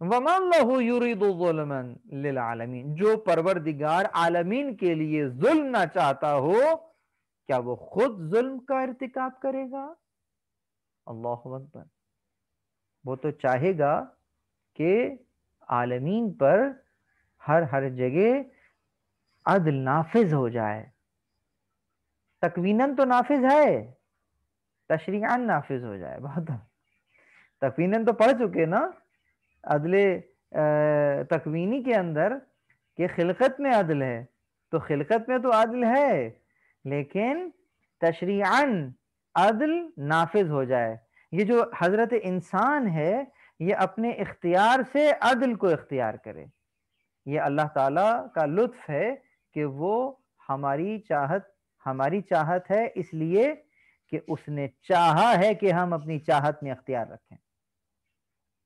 وَمَا اللَّهُ يُرِيدُ ظُلْمًا لِلْعَالَمِينَ، جو پروردگار عالمین کے لیے ظلم نہ چاہتا ہو، کیا وہ خود ظلم کا ارتکاب کرے گا؟ اللہ اکبر۔ وہ تو چاہے گا کہ عالمین پر ہر جگہ عدل نافذ ہو جائے، تکویناً تو نافذ ہے، تشریعاً نافذ ہو جائے۔ بہت تکویناً تو پڑھ چکے نا عدل تکوینی کے اندر کہ خلقت میں عدل ہے، تو خلقت میں تو عدل ہے، لیکن تشریعاً عدل نافذ ہو جائے۔ یہ جو حضرت انسان ہے یہ اپنے اختیار سے عدل کو اختیار کرے، یہ اللہ تعالیٰ کا لطف ہے کہ وہ ہماری چاہت ہے، اس لیے کہ اس نے چاہا ہے کہ ہم اپنی چاہت میں اختیار رکھیں،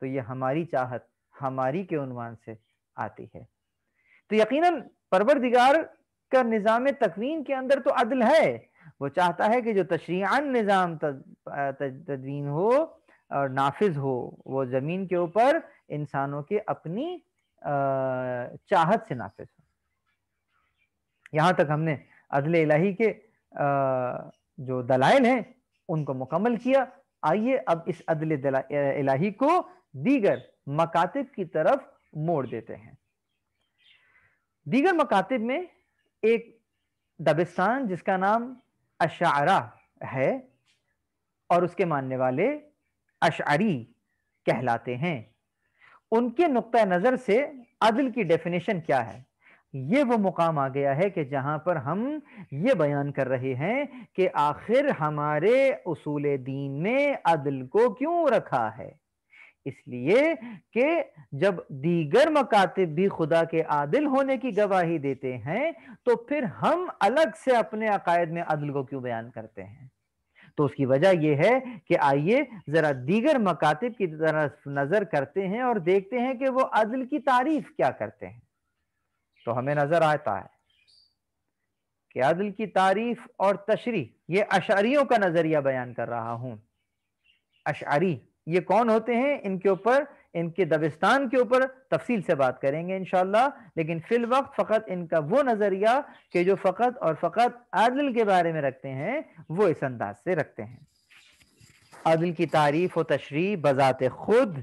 تو یہ ہماری چاہت ہماری کے عنوان سے آتی ہے۔ تو یقیناً پروردگار کا نظام تکوین کے اندر تو عدل ہے، وہ چاہتا ہے کہ جو تشریعاً نظام تدوین ہو اور نافذ ہو، وہ زمین کے اوپر انسانوں کے اپنی چاہت سے نافذ ہو۔ یہاں تک ہم نے عدل الہی کے جو دلائل ہیں ان کو مکمل کیا۔ آئیے اب اس عدل الہی کو دیگر مکاتب کی طرف موڑ دیتے ہیں۔ دیگر مکاتب میں ایک دبستان جس کا نام اشاعرہ ہے، اور اس کے ماننے والے اشعری کہلاتے ہیں۔ ان کے نقطہ نظر سے عدل کی ڈیفینیشن کیا ہے؟ یہ وہ مقام آ گیا ہے کہ جہاں پر ہم یہ بیان کر رہے ہیں کہ آخر ہمارے اصول دین میں عدل کو کیوں رکھا ہے۔ اس لیے کہ جب دیگر مکاتب بھی خدا کے عادل ہونے کی گواہی دیتے ہیں تو پھر ہم الگ سے اپنے عقائد میں عدل کو کیوں بیان کرتے ہیں؟ تو اس کی وجہ یہ ہے کہ آئیے ذرا دیگر مکاتب کی طرف نظر کرتے ہیں اور دیکھتے ہیں کہ وہ عدل کی تعریف کیا کرتے ہیں. تو ہمیں نظر آتا ہے کہ عدل کی تعریف اور تشریح، یہ اشعریوں کا نظریہ بیان کر رہا ہوں. اشعری یہ کون ہوتے ہیں؟ ان کے اوپر، ان کے دبستان کے اوپر تفصیل سے بات کریں گے انشاءاللہ، لیکن فی الوقت فقط ان کا وہ نظریہ کہ جو فقط اور فقط عدل کے بارے میں رکھتے ہیں وہ اس انداز سے رکھتے ہیں. عدل کی تعریف و تشریح بذات خود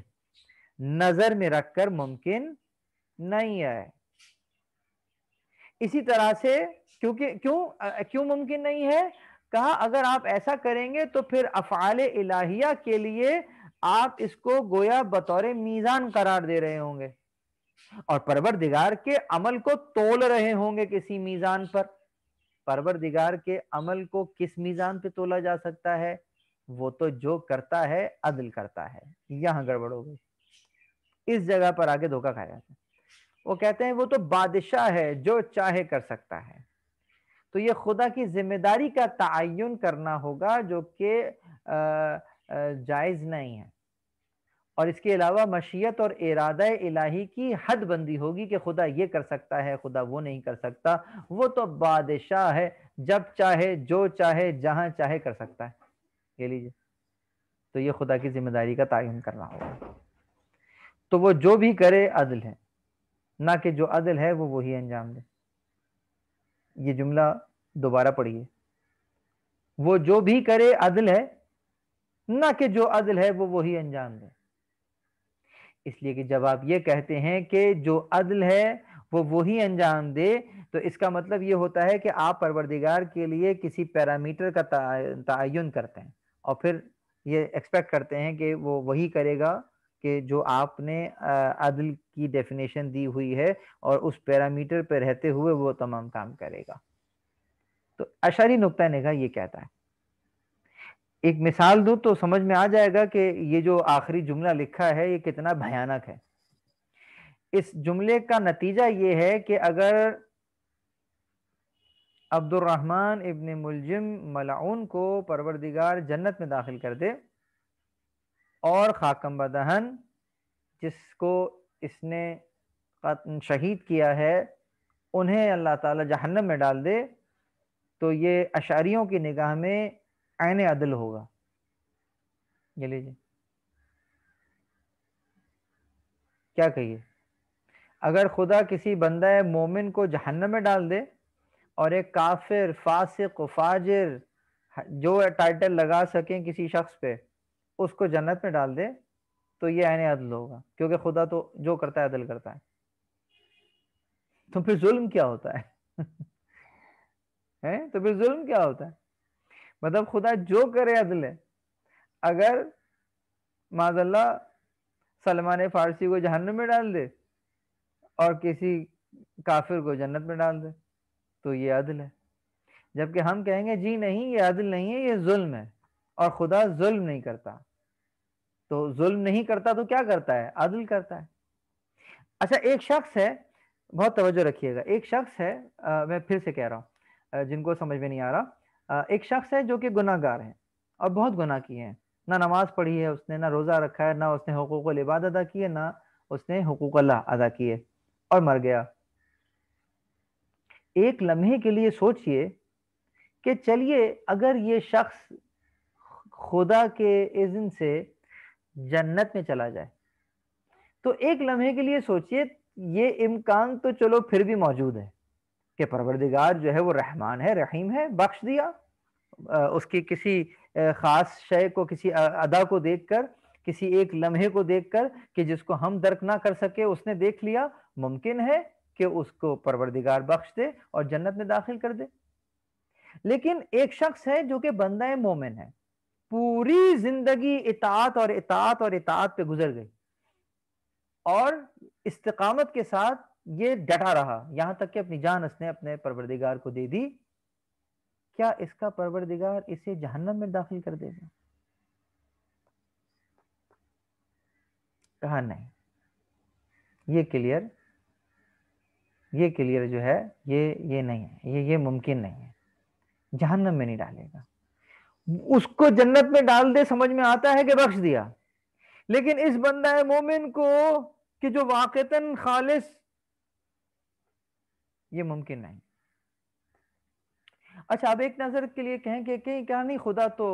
نظر میں رکھ کر ممکن نہیں ہے. اسی طرح سے کیوں ممکن نہیں ہے؟ کہا اگر آپ ایسا کریں گے تو پھر افعال الہیہ کے لیے آپ اس کو گویا بطور میزان قرار دے رہے ہوں گے اور پروردگار کے عمل کو تول رہے ہوں گے کسی میزان پر. پروردگار کے عمل کو کس میزان پہ تولا جا سکتا ہے؟ وہ تو جو کرتا ہے عدل کرتا ہے. یہاں گڑبڑ ہو گئی، اس جگہ پر آگے دھوکہ کھایا جاتا ہے. وہ کہتے ہیں وہ تو بادشاہ ہے، جو چاہے کر سکتا ہے. تو یہ خدا کی ذمہ داری کا تعین کرنا ہوگا جو کہ جائز نہیں ہے. اور اس کے علاوہ مشیت اور ارادہ الہی کی حد بندی ہوگی کہ خدا یہ کر سکتا ہے، خدا وہ نہیں کر سکتا. وہ تو بادشاہ ہے، جب چاہے جو چاہے جہاں چاہے کر سکتا ہے. یہ لیجیے، تو یہ خدا کی ذمہ داری کا تعین کرنا ہوگا. تو وہ جو بھی کرے عدل ہے، نہ کہ جو عدل ہے وہ وہی انجام دے. یہ جملہ دوبارہ پڑھیے، وہ جو بھی کرے عدل ہے، نہ کہ جو عدل ہے وہ وہی انجام دے. اس لیے کہ جب آپ یہ کہتے ہیں کہ جو عدل ہے وہ وہی انجام دے، تو اس کا مطلب یہ ہوتا ہے کہ آپ پروردگار کے لیے کسی پیرامیٹر کا تعین کرتے ہیں اور پھر یہ ایکسپیکٹ کرتے ہیں کہ وہ وہی کرے گا کہ جو آپ نے عدل کی ڈیفینیشن دی ہوئی ہے، اور اس پیرامیٹر پہ رہتے ہوئے وہ تمام کام کرے گا. تو اشعری نقطہ نگاہ یہ کہتا ہے. ایک مثال دوں تو سمجھ میں آ جائے گا کہ یہ جو آخری جملہ لکھا ہے یہ کتنا بھیانک ہے. اس جملے کا نتیجہ یہ ہے کہ اگر عبد الرحمن ابن ملجم ملعون کو پروردگار جنت میں داخل کر دے، اور خاکم بدہن جس کو اس نے شہید کیا ہے انہیں اللہ تعالی جہنم میں ڈال دے، تو یہ اشعریوں کی نگاہ میں عین عدل ہوگا. یہ لیجیے، کیا کہیے؟ اگر خدا کسی بندہ مومن کو جہنم میں ڈال دے اور ایک کافر، فاسق و فاجر جو ٹائٹل لگا سکیں کسی شخص پہ اس کو جنت میں ڈال دے، تو یہ عین عدل ہوگا، کیونکہ خدا تو جو کرتا ہے عدل کرتا ہے. تو پھر ظلم کیا ہوتا ہے؟ تو پھر ظلم کیا ہوتا ہے؟ مطلب خدا جو کرے عدل ہے. اگر معاذ اللہ سلمان فارسی کو جہنم میں ڈال دے اور کسی کافر کو جنت میں ڈال دے تو یہ عدل ہے. جبکہ ہم کہیں گے جی نہیں، یہ عدل نہیں ہے، یہ ظلم ہے، اور خدا ظلم نہیں کرتا. تو ظلم نہیں کرتا تو کیا کرتا ہے؟ عدل کرتا ہے. اچھا، ایک شخص ہے، بہت توجہ رکھیے گا، ایک شخص ہے، میں پھر سے کہہ رہا ہوں جن کو سمجھ میں نہیں آ رہا، ایک شخص ہے جو کہ گناہ گار ہے اور بہت گناہ کیے ہیں. نہ نماز پڑھی ہے اس نے، نہ روزہ رکھا ہے، نہ اس نے حقوق العباد ادا کیے، نہ اس نے حقوق اللہ ادا کیے، اور مر گیا. ایک لمحے کے لیے سوچئے کہ چلیے اگر یہ شخص خدا کے اذن سے جنت میں چلا جائے، تو ایک لمحے کے لیے سوچئے یہ امکان تو چلو پھر بھی موجود ہے کہ پروردگار جو ہے وہ رحمان ہے، رحیم ہے، بخش دیا. اس کی کسی خاص شے کو، کسی ادا کو دیکھ کر، کسی ایک لمحے کو دیکھ کر کہ جس کو ہم درک نہ کر سکے اس نے دیکھ لیا، ممکن ہے کہ اس کو پروردگار بخش دے اور جنت میں داخل کر دے. لیکن ایک شخص ہے جو کہ بندہ مومن ہے، پوری زندگی اطاعت اور اطاعت اور اطاعت پہ گزر گئی، اور استقامت کے ساتھ یہ ڈٹا رہا یہاں تک کہ اپنی جان اس نے اپنے پروردگار کو دے دی. کیا اس کا پروردگار اسے جہنم میں داخل کر دے گا؟ کہا نہیں. یہ کلیئر جو ہے یہ نہیں ہے، یہ ممکن نہیں ہے، جہنم میں نہیں ڈالے گا. اس کو جنت میں ڈال دے، سمجھ میں آتا ہے کہ بخش دیا، لیکن اس بندہ مومن کو کہ جو واقعتاً خالص، یہ ممکن نہیں۔ اچھا اب ایک نظر کے لیے کہیں کہ کیا نہیں، خدا تو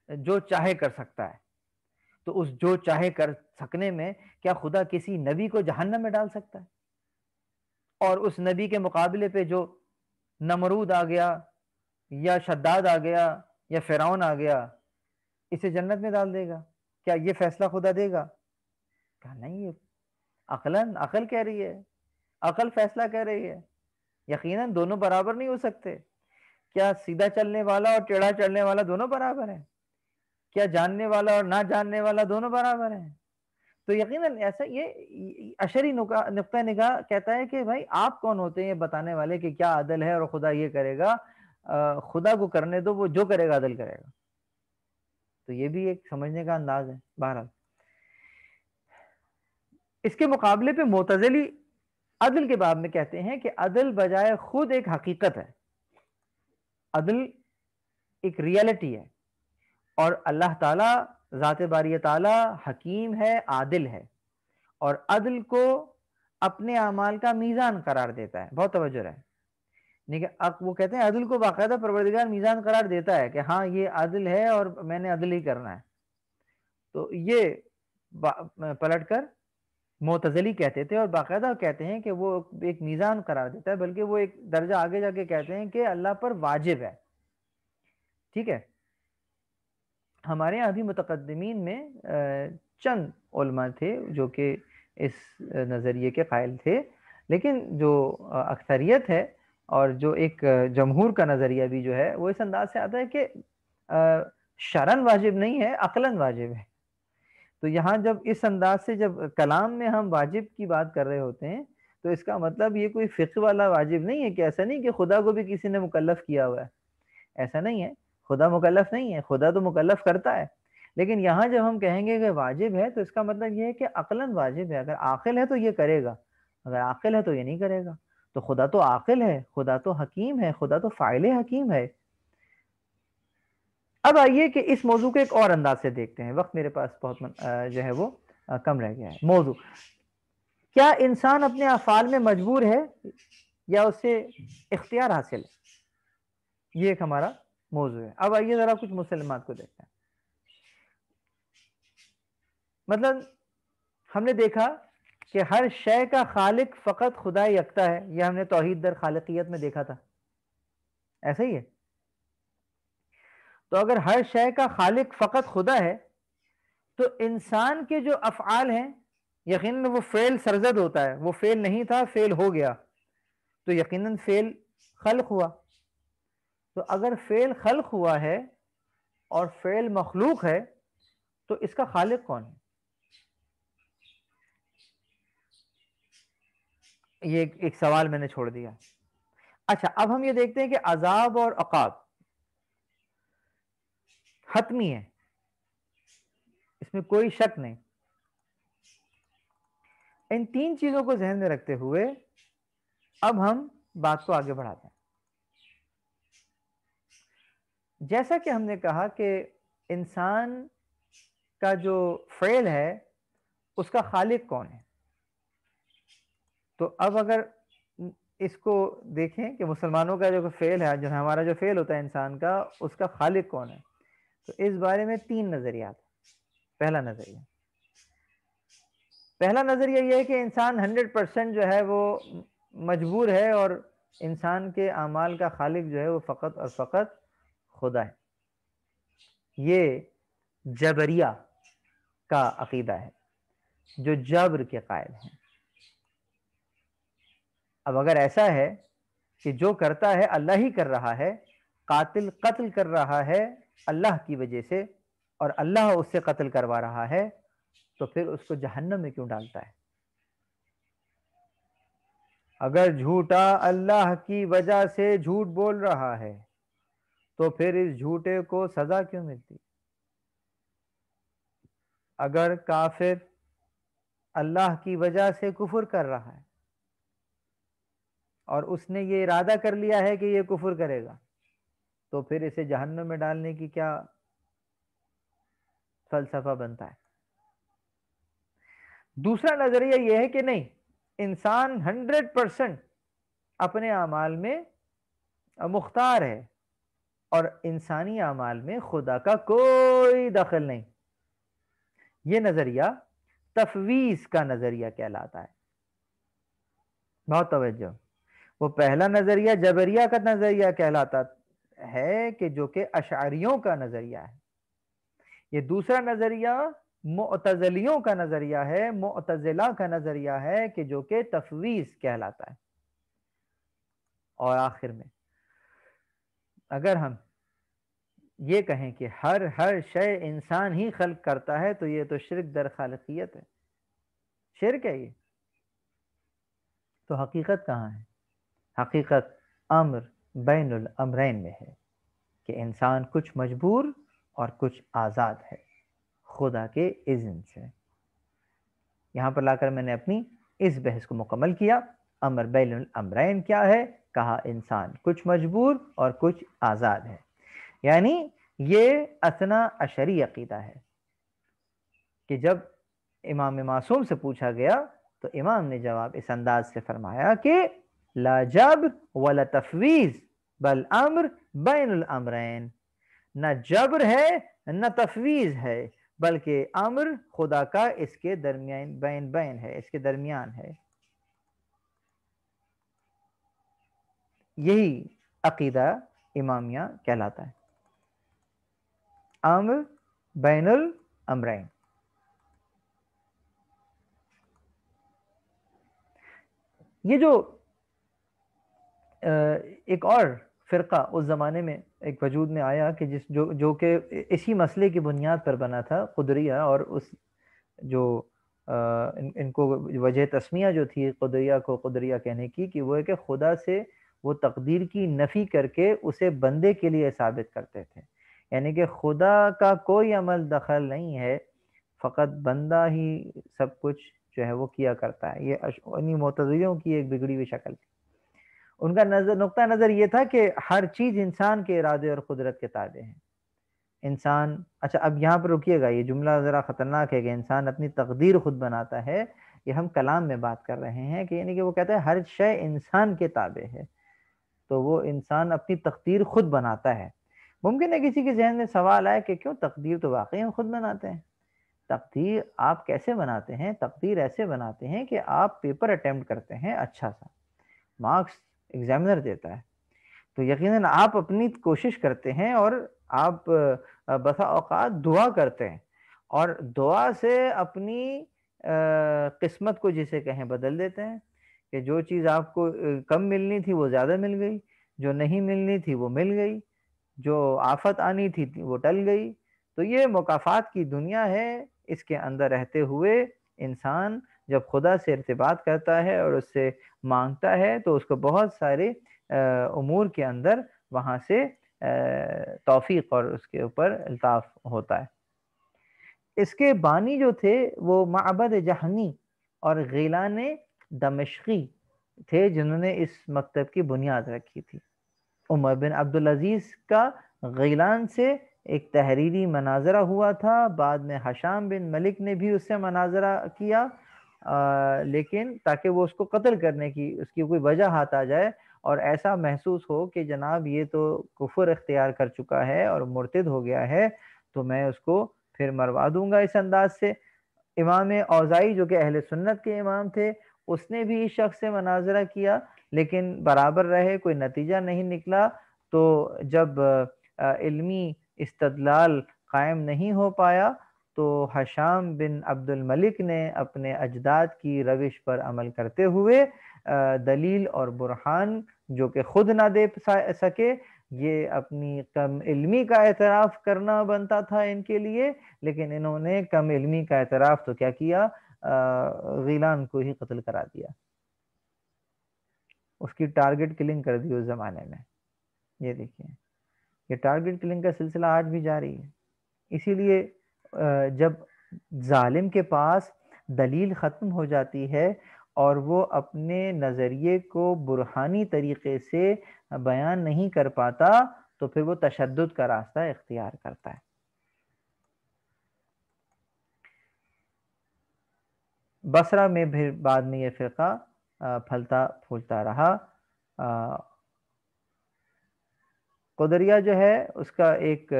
جو چاہے کر سکتا ہے، تو اس جو چاہے کر سکنے میں کیا خدا کسی نبی کو جہنم میں ڈال سکتا ہے؟ اور اس نبی کے مقابلے پہ جو نمرود آ گیا یا شداد آ گیا یا فرعون آ گیا، اسے جنت میں ڈال دے گا؟ کیا یہ فیصلہ خدا دے گا؟ کہا نہیں، یہ عقل کہہ رہی ہے، عقل فیصلہ کہہ رہی ہے، یقیناً دونوں برابر نہیں ہو سکتے۔ کیا سیدھا چلنے والا اور ٹیڑھا چلنے والا دونوں برابر ہیں؟ کیا جاننے والا اور نہ جاننے والا دونوں برابر ہیں؟ تو یقیناً ایسا، یہ اشری نقطہ نگاہ کہتا ہے کہ بھائی آپ کون ہوتے ہیں یہ بتانے والے کہ کیا عدل ہے اور خدا یہ کرے گا؟ خدا کو کرنے دو، وہ جو کرے گا عدل کرے گا۔ تو یہ بھی ایک سمجھنے کا انداز ہے۔ بہرحال اس کے مقابلے پہ معتزلی عدل کے باب میں کہتے ہیں کہ عدل بجائے خود ایک حقیقت ہے، عدل ایک ریالٹی ہے، اور اللہ تعالیٰ ذات باری تعالیٰ حکیم ہے، عادل ہے، اور عدل کو اپنے اعمال کا میزان قرار دیتا ہے۔ بہت توجہ ہے، وہ کہتے ہیں عدل کو باقاعدہ پروردگار میزان قرار دیتا ہے کہ ہاں یہ عدل ہے اور میں نے عدل ہی کرنا ہے۔ تو یہ پلٹ کر معتزلی کہتے تھے، اور باقاعدہ کہتے ہیں کہ وہ ایک میزان قرار دیتا ہے، بلکہ وہ ایک درجہ آگے جا کے کہتے ہیں کہ اللہ پر واجب ہے۔ ٹھیک ہے، ہمارے یہاں بھی متقدمین میں چند علماء تھے جو کہ اس نظریے کے قائل تھے، لیکن جو اکثریت ہے اور جو ایک جمہور کا نظریہ بھی جو ہے وہ اس انداز سے آتا ہے کہ شرعاً واجب نہیں ہے، عقلاً واجب ہے۔ تو یہاں جب اس انداز سے جب کلام میں ہم واجب کی بات کر رہے ہوتے ہیں تو اس کا مطلب یہ کوئی فقہ والا واجب نہیں ہے، کہ ایسا نہیں کہ خدا کو بھی کسی نے مکلف کیا ہوا ہے، ایسا نہیں ہے، خدا مکلف نہیں ہے، خدا تو مکلف کرتا ہے، لیکن یہاں جب ہم کہیں گے کہ واجب ہے تو اس کا مطلب یہ ہے کہ عقلاً واجب ہے۔ اگر عاقل ہے تو یہ کرے گا، اگر عاقل ہے تو یہ نہیں کرے گا۔ تو خدا تو عاقل ہے، خدا تو حکیم ہے، خدا تو فاعل حکیم ہے۔ اب آئیے کہ اس موضوع کو ایک اور انداز سے دیکھتے ہیں، وقت میرے پاس بہت جو ہے وہ کم رہ گیا ہے۔ موضوع، کیا انسان اپنے افعال میں مجبور ہے یا اسے اختیار حاصل ہے؟ یہ ایک ہمارا موضوع ہے۔ اب آئیے ذرا کچھ مسلمات کو دیکھتے ہیں۔ مطلب ہم نے دیکھا کہ ہر شے کا خالق فقط خدا یکتا ہے، یہ ہم نے توحید در خالقیت میں دیکھا تھا، ایسا ہی ہے۔ تو اگر ہر شے کا خالق فقط خدا ہے تو انسان کے جو افعال ہیں یقیناً وہ فعل سرزد ہوتا ہے، وہ فعل نہیں تھا، فعل ہو گیا، تو یقیناً فعل خلق ہوا۔ تو اگر فعل خلق ہوا ہے اور فعل مخلوق ہے تو اس کا خالق کون ہے؟ یہ ایک سوال میں نے چھوڑ دیا۔ اچھا اب ہم یہ دیکھتے ہیں کہ عذاب اور عقاب حتمی ہے، اس میں کوئی شک نہیں۔ ان تین چیزوں کو ذہن میں رکھتے ہوئے اب ہم بات کو آگے بڑھاتے ہیں۔ جیسا کہ ہم نے کہا کہ انسان کا جو فعل ہے اس کا خالق کون ہے، تو اب اگر اس کو دیکھیں کہ مسلمانوں کا جو فعل ہے، جو ہمارا جو فعل ہوتا ہے انسان کا، اس کا خالق کون ہے، تو اس بارے میں تین نظریات۔ پہلا نظریہ یہ ہے کہ انسان 100% جو ہے وہ مجبور ہے، اور انسان کے اعمال کا خالق جو ہے وہ فقط اور فقط خدا ہے۔ یہ جبریہ کا عقیدہ ہے، جو جبر کے قائل ہیں۔ اب اگر ایسا ہے کہ جو کرتا ہے اللہ ہی کر رہا ہے، قاتل قتل کر رہا ہے اللہ کی وجہ سے اور اللہ اس سے قتل کروا رہا ہے، تو پھر اس کو جہنم میں کیوں ڈالتا ہے؟ اگر جھوٹا اللہ کی وجہ سے جھوٹ بول رہا ہے تو پھر اس جھوٹے کو سزا کیوں ملتی؟ اگر کافر اللہ کی وجہ سے کفر کر رہا ہے اور اس نے یہ ارادہ کر لیا ہے کہ یہ کفر کرے گا، تو پھر اسے جہنم میں ڈالنے کی کیا فلسفہ بنتا ہے؟ دوسرا نظریہ یہ ہے کہ نہیں، انسان 100% اپنے اعمال میں مختار ہے اور انسانی اعمال میں خدا کا کوئی دخل نہیں۔ یہ نظریہ تفویض کا نظریہ کہلاتا ہے۔ بہت توجہ، وہ پہلا نظریہ جبریہ کا نظریہ کہلاتا ہے کہ جو کہ اشعریوں کا نظریہ ہے۔ یہ دوسرا نظریہ معتزلیوں کا نظریہ ہے، معتزلہ کا نظریہ ہے کہ جو کہ تفویض کہلاتا ہے۔ اور آخر میں اگر ہم یہ کہیں کہ ہر شے انسان ہی خلق کرتا ہے تو یہ تو شرک در خالقیت ہے، شرک ہے یہ۔ تو حقیقت کہاں ہے؟ حقیقت امر بین الامرین میں ہے کہ انسان کچھ مجبور اور کچھ آزاد ہے خدا کے اذن سے۔ یہاں پر لا کر میں نے اپنی اس بحث کو مکمل کیا۔ امر بین الامرین کیا ہے؟ کہا انسان کچھ مجبور اور کچھ آزاد ہے، یعنی یہ اثنا عشری عقیدہ ہے کہ جب امام معصوم سے پوچھا گیا تو امام نے جواب اس انداز سے فرمایا کہ لا جبر ولا تفویض بل امر بین الامرین، نہ جبر ہے نہ تفویض ہے، بلکہ امر خدا کا اس کے درمیان بین ہے، اس کے درمیان ہے۔ یہی عقیدہ امامیہ کہلاتا ہے، امر بین الامرین۔ یہ جو ایک اور فرقہ اس زمانے میں ایک وجود میں آیا کہ جو کہ اسی مسئلے کی بنیاد پر بنا تھا، قدریہ، اور اس جو ان کو وجہ تسمیہ جو تھی قدریہ کو قدریہ کہنے کی کہ وہ ہے کہ خدا سے وہ تقدیر کی نفی کر کے اسے بندے کے لیے ثابت کرتے تھے، یعنی کہ خدا کا کوئی عمل دخل نہیں ہے، فقط بندہ ہی سب کچھ جو ہے وہ کیا کرتا ہے۔ یہ معتزلیوں کی ایک بگڑی ہوئی شکل تھی۔ ان کا نقطہ نظر یہ تھا کہ ہر چیز انسان کے ارادے اور قدرت کے تابع ہے۔ انسان، اچھا اب یہاں پر رکیے گا، یہ جملہ ذرا خطرناک ہے کہ انسان اپنی تقدیر خود بناتا ہے۔ یہ ہم کلام میں بات کر رہے ہیں کہ یعنی کہ وہ کہتا ہے ہر شے انسان کے تابع ہے، تو وہ انسان اپنی تقدیر خود بناتا ہے۔ ممکن ہے کسی کے ذہن میں سوال آئے کہ کیوں تقدیر تو واقعی ہم خود بناتے ہیں۔ تقدیر آپ کیسے بناتے ہیں؟ تقدیر ایسے بناتے ہیں کہ آپ پیپر اٹیمپٹ کرتے ہیں، اچھا سا مارکس ایگزامینر دیتا ہے، تو یقیناً آپ اپنی کوشش کرتے ہیں اور آپ بسا اوقات دعا کرتے ہیں، اور دعا سے اپنی قسمت کو جسے کہیں بدل دیتے ہیں کہ جو چیز آپ کو کم ملنی تھی وہ زیادہ مل گئی، جو نہیں ملنی تھی وہ مل گئی، جو آفت آنی تھی وہ ٹل گئی۔ تو یہ مکافات کی دنیا ہے، اس کے اندر رہتے ہوئے انسان جب خدا سے ارتباط کرتا ہے اور اس سے مانگتا ہے تو اس کو بہت سارے امور کے اندر وہاں سے توفیق اور اس کے اوپر الطاف ہوتا ہے۔ اس کے بانی جو تھے وہ معبد جہنی اور غیلان دمشقی تھے، جنہوں نے اس مکتب کی بنیاد رکھی تھی۔ عمر بن عبدالعزیز کا غیلان سے ایک تحریری مناظرہ ہوا تھا، بعد میں حشام بن ملک نے بھی اس سے مناظرہ کیا، لیکن تاکہ وہ اس کو قتل کرنے کی اس کی کوئی وجہ ہاتھ آ جائے اور ایسا محسوس ہو کہ جناب یہ تو کفر اختیار کر چکا ہے اور مرتد ہو گیا ہے، تو میں اس کو پھر مروا دوں گا اس انداز سے۔ امام اوزائی جو کہ اہل سنت کے امام تھے، اس نے بھی اس شخص سے مناظرہ کیا، لیکن برابر رہے، کوئی نتیجہ نہیں نکلا۔ تو جب علمی استدلال قائم نہیں ہو پایا تو حشام بن عبد الملک نے اپنے اجداد کی روش پر عمل کرتے ہوئے دلیل اور برہان جو کہ خود نہ دے سکے، یہ اپنی کم علمی کا اعتراف کرنا بنتا تھا ان کے لیے، لیکن انہوں نے کم علمی کا اعتراف تو کیا کیا، غیلان کو ہی قتل کرا دیا، اس کی ٹارگٹ کلنگ کر دی اس زمانے میں۔ یہ دیکھیں، یہ ٹارگٹ کلنگ کا سلسلہ آج بھی جاری ہے۔ اسی لیے جب ظالم کے پاس دلیل ختم ہو جاتی ہے اور وہ اپنے نظریے کو برہانی طریقے سے بیان نہیں کر پاتا تو پھر وہ تشدد کا راستہ اختیار کرتا ہے۔ بصرہ میں پھر بعد میں یہ فرقہ پھلتا پھولتا رہا۔ قدریہ جو ہے اس کا ایک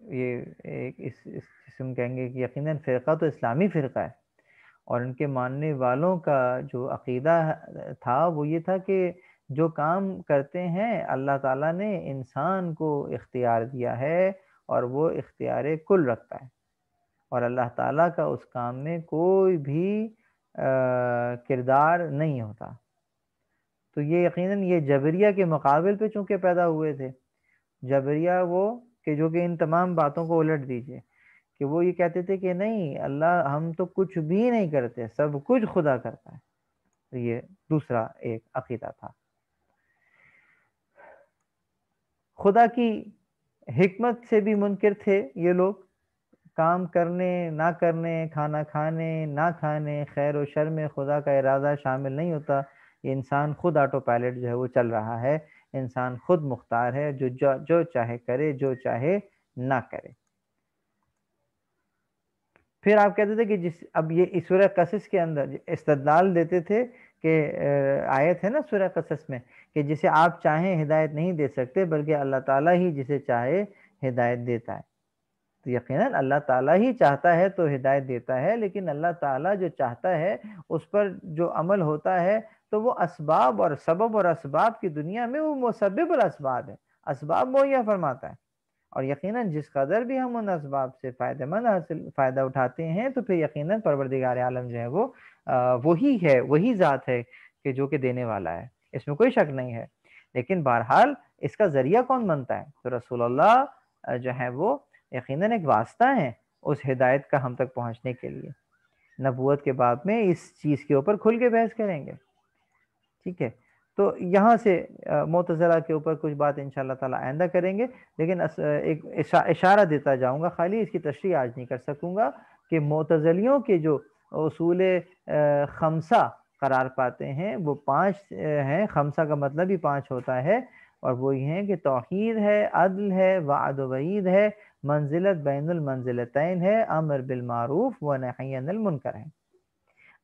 اس قسم کہیں گے کہ یقیناً فرقہ تو اسلامی فرقہ ہے، اور ان کے ماننے والوں کا جو عقیدہ تھا وہ یہ تھا کہ جو کام کرتے ہیں اللہ تعالیٰ نے انسان کو اختیار دیا ہے اور وہ اختیار کل رکھتا ہے، اور اللہ تعالیٰ کا اس کام میں کوئی بھی کردار نہیں ہوتا۔ تو یہ یقیناً یہ جبریہ کے مقابل پہ چونکہ پیدا ہوئے تھے، جبریہ وہ کہ جو کہ ان تمام باتوں کو الٹ دیجئے، کہ وہ یہ کہتے تھے کہ نہیں اللہ ہم تو کچھ بھی نہیں کرتے، سب کچھ خدا کرتا ہے۔ تو یہ دوسرا ایک عقیدہ تھا۔ خدا کی حکمت سے بھی منکر تھے یہ لوگ، کام کرنے نہ کرنے، کھانا کھانے نہ کھانے، خیر و شر میں خدا کا ارادہ شامل نہیں ہوتا، یہ انسان خود آٹو پائلٹ جو ہے وہ چل رہا ہے، انسان خود مختار ہے، جو چاہے کرے، جو چاہے نہ کرے۔ پھر آپ کہتے تھے کہ اب یہ سورہ قصص کے اندر استدلال دیتے تھے کہ آیت ہے نا سورہ قصص میں کہ جسے آپ چاہیں ہدایت نہیں دے سکتے، بلکہ اللہ تعالیٰ ہی جسے چاہے ہدایت دیتا ہے۔ تو یقیناً اللہ تعالیٰ ہی چاہتا ہے تو ہدایت دیتا ہے، لیکن اللہ تعالیٰ جو چاہتا ہے اس پر جو عمل ہوتا ہے تو وہ اسباب اور سبب اور اسباب کی دنیا میں وہ مسبب الاسباب ہے، اسباب مہیا فرماتا ہے، اور یقیناً جس قدر بھی ہم ان اسباب سے فائدہ اٹھاتے ہیں تو پھر یقیناً پروردگار عالم جو ہے وہ وہی ہے، وہی ذات ہے کہ جو کہ دینے والا ہے، اس میں کوئی شک نہیں ہے۔ لیکن بہرحال اس کا ذریعہ کون بنتا ہے؟ تو رسول اللہ جو ہے وہ یقیناً ایک واسطہ ہے اس ہدایت کا ہم تک پہنچنے کے لیے۔ نبوت کے باب میں اس چیز کے اوپر کھل کے بحث کریں گے، ٹھیک ہے؟ تو یہاں سے معتزلہ کے اوپر کچھ بات انشاءاللہ تعالی آئندہ کریں گے، لیکن ایک اشارہ دیتا جاؤں گا، خالی اس کی تشریح آج نہیں کر سکوں گا، کہ معتزلیوں کے جو اصول خمسہ قرار پاتے ہیں وہ 5 ہیں، خمسہ کا مطلب ہی 5 ہوتا ہے، اور وہ یہ ہیں کہ توحید ہے، عدل ہے، وعد و وعید ہے، منزلت بین المنزلتین ہے، امر بالمعروف و نہی عن المنکر ہے۔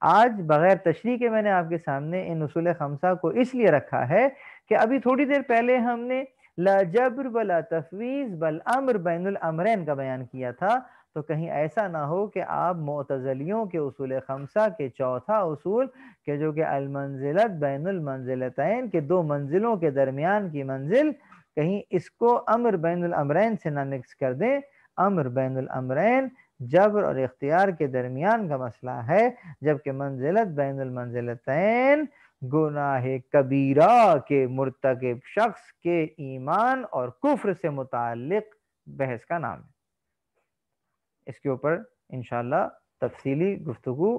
آج بغیر تشریح کے میں نے آپ کے سامنے ان اصول خمسہ کو اس لیے رکھا ہے کہ ابھی تھوڑی دیر پہلے ہم نے لا جبر ولا تفویض بل امر بین الامرین کا بیان کیا تھا، تو کہیں ایسا نہ ہو کہ آپ معتزلیوں کے اصول خمسہ کے چوتھا اصول کہ جو کہ المنزلت بین المنزلتین کے 2 منزلوں کے درمیان کی منزل، کہیں اس کو امر بین الامرین سے نہ مکس کر دیں۔ امر بین الامرین جبر اور اختیار کے درمیان کا مسئلہ ہے، جبکہ منزلت بین المنزلتین گناہ کبیرہ کے مرتکب شخص کے ایمان اور کفر سے متعلق بحث کا نام ہے۔ اس کے اوپر انشاءاللہ تفصیلی گفتگو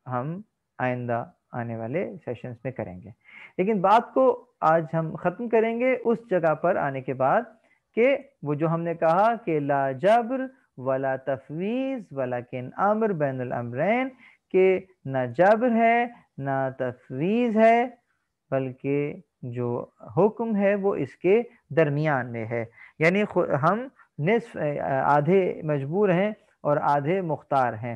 ہم آئندہ آنے والے سیشنز میں کریں گے، لیکن بات کو آج ہم ختم کریں گے اس جگہ پر آنے کے بعد کہ وہ جو ہم نے کہا کہ لا جبر ولا تفویض ولیکن امر بین الامرین، کہ نہ جبر ہے نہ تفویض ہے، بلکہ جو حکم ہے وہ اس کے درمیان میں ہے، یعنی ہم نصف آدھے مجبور ہیں اور آدھے مختار ہیں۔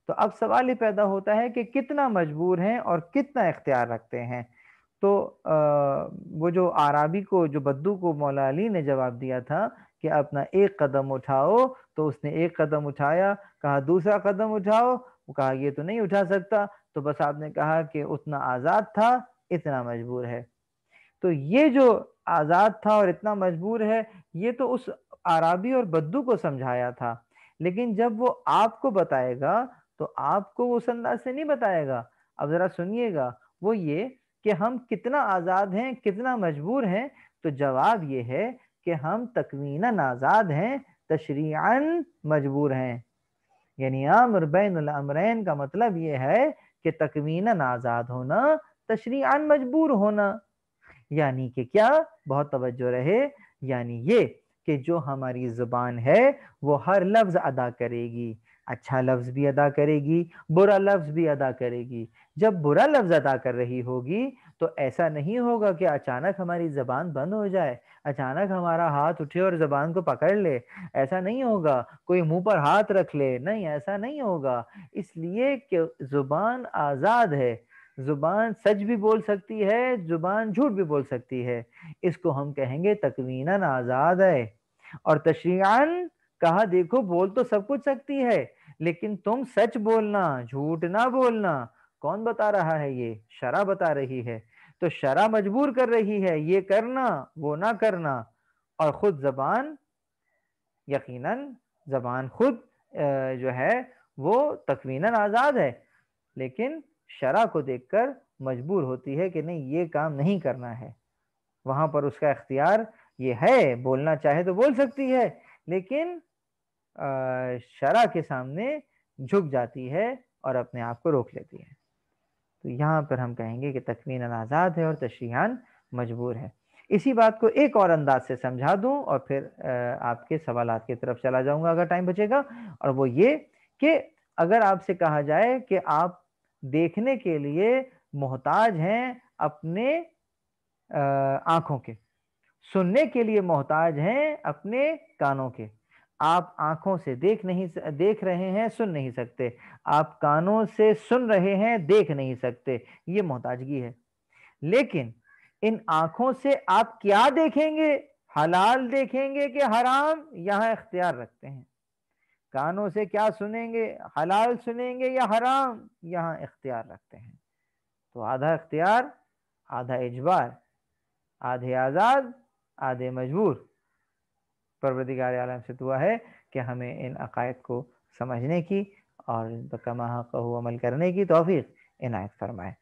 تو اب سوال یہ پیدا ہوتا ہے کہ کتنا مجبور ہیں اور کتنا اختیار رکھتے ہیں؟ تو وہ جو اعرابی کو، جو بدو کو مولا علی نے جواب دیا تھا کہ اپنا ایک قدم اٹھاؤ، تو اس نے ایک قدم اٹھایا، کہا دوسرا قدم اٹھاؤ، وہ کہا یہ تو نہیں اٹھا سکتا، تو بس آپ نے کہا کہ اتنا آزاد تھا اتنا مجبور ہے۔ تو یہ جو آزاد تھا اور اتنا مجبور ہے، یہ تو اس اعرابی اور بدو کو سمجھایا تھا، لیکن جب وہ آپ کو بتائے گا تو آپ کو اس انداز سے نہیں بتائے گا۔ اب ذرا سنیے گا، وہ یہ کہ ہم کتنا آزاد ہیں، کتنا مجبور ہیں، تو جواب یہ ہے کہ ہم تکویناً آزاد ہیں، تشریعاً مجبور ہیں۔ یعنی امر بین الامرین کا مطلب یہ ہے کہ تکویناً آزاد ہونا، تشریعاً مجبور ہونا۔ یعنی کہ کیا؟ بہت توجہ رہے، یعنی یہ کہ جو ہماری زبان ہے وہ ہر لفظ ادا کرے گی، اچھا لفظ بھی ادا کرے گی، برا لفظ بھی ادا کرے گی۔ جب برا لفظ ادا کر رہی ہوگی تو ایسا نہیں ہوگا کہ اچانک ہماری زبان بند ہو جائے، اچانک ہمارا ہاتھ اٹھے اور زبان کو پکڑ لے، ایسا نہیں ہوگا، کوئی منہ پر ہاتھ رکھ لے، نہیں ایسا نہیں ہوگا، اس لیے کہ زبان آزاد ہے، زبان سچ بھی بول سکتی ہے، زبان جھوٹ بھی بول سکتی ہے، اس کو ہم کہیں گے تکویناً آزاد ہے۔ اور تشریعاً کہا دیکھو بول تو سب کچھ سکتی ہے، لیکن تم سچ بولنا، جھوٹ نہ بولنا۔ کون بتا رہا ہے؟ یہ شرع بتا رہی ہے، تو شرع مجبور کر رہی ہے یہ کرنا وہ نہ کرنا، اور خود زبان یقیناً زبان خود جو ہے وہ تکویناً آزاد ہے، لیکن شرع کو دیکھ کر مجبور ہوتی ہے کہ نہیں یہ کام نہیں کرنا ہے، وہاں پر اس کا اختیار یہ ہے، بولنا چاہے تو بول سکتی ہے، لیکن شرع کے سامنے جھک جاتی ہے اور اپنے آپ کو روک لیتی ہے۔ تو یہاں پر ہم کہیں گے کہ تکویناً آزاد ہے اور تشریعاً مجبور ہے۔ اسی بات کو ایک اور انداز سے سمجھا دوں اور پھر آپ کے سوالات کی طرف چلا جاؤں گا اگر ٹائم بچے گا، اور وہ یہ کہ اگر آپ سے کہا جائے کہ آپ دیکھنے کے لیے محتاج ہیں اپنے آنکھوں کے، سننے کے لیے محتاج ہیں اپنے کانوں کے، آپ آنکھوں سے دیکھ رہے ہیں، سن نہیں سکتے، آپ کانوں سے سن رہے ہیں، دیکھ نہیں سکتے، یہ محتاجگی ہے۔ لیکن ان آنکھوں سے آپ کیا دیکھیں گے؟ حلال دیکھیں گے کہ حرام؟ یہاں اختیار رکھتے ہیں۔ کانوں سے کیا سنیں گے؟ حلال سنیں گے یا حرام؟ یہاں اختیار رکھتے ہیں۔ تو آدھا اختیار، آدھا اجبار، آدھے آزاد، آدھے مجبور۔ پروردگار عالم سے دعا ہے کہ ہمیں ان عقائد کو سمجھنے کی اور کما حقہ عمل کرنے کی توفیق عنایت فرمائے۔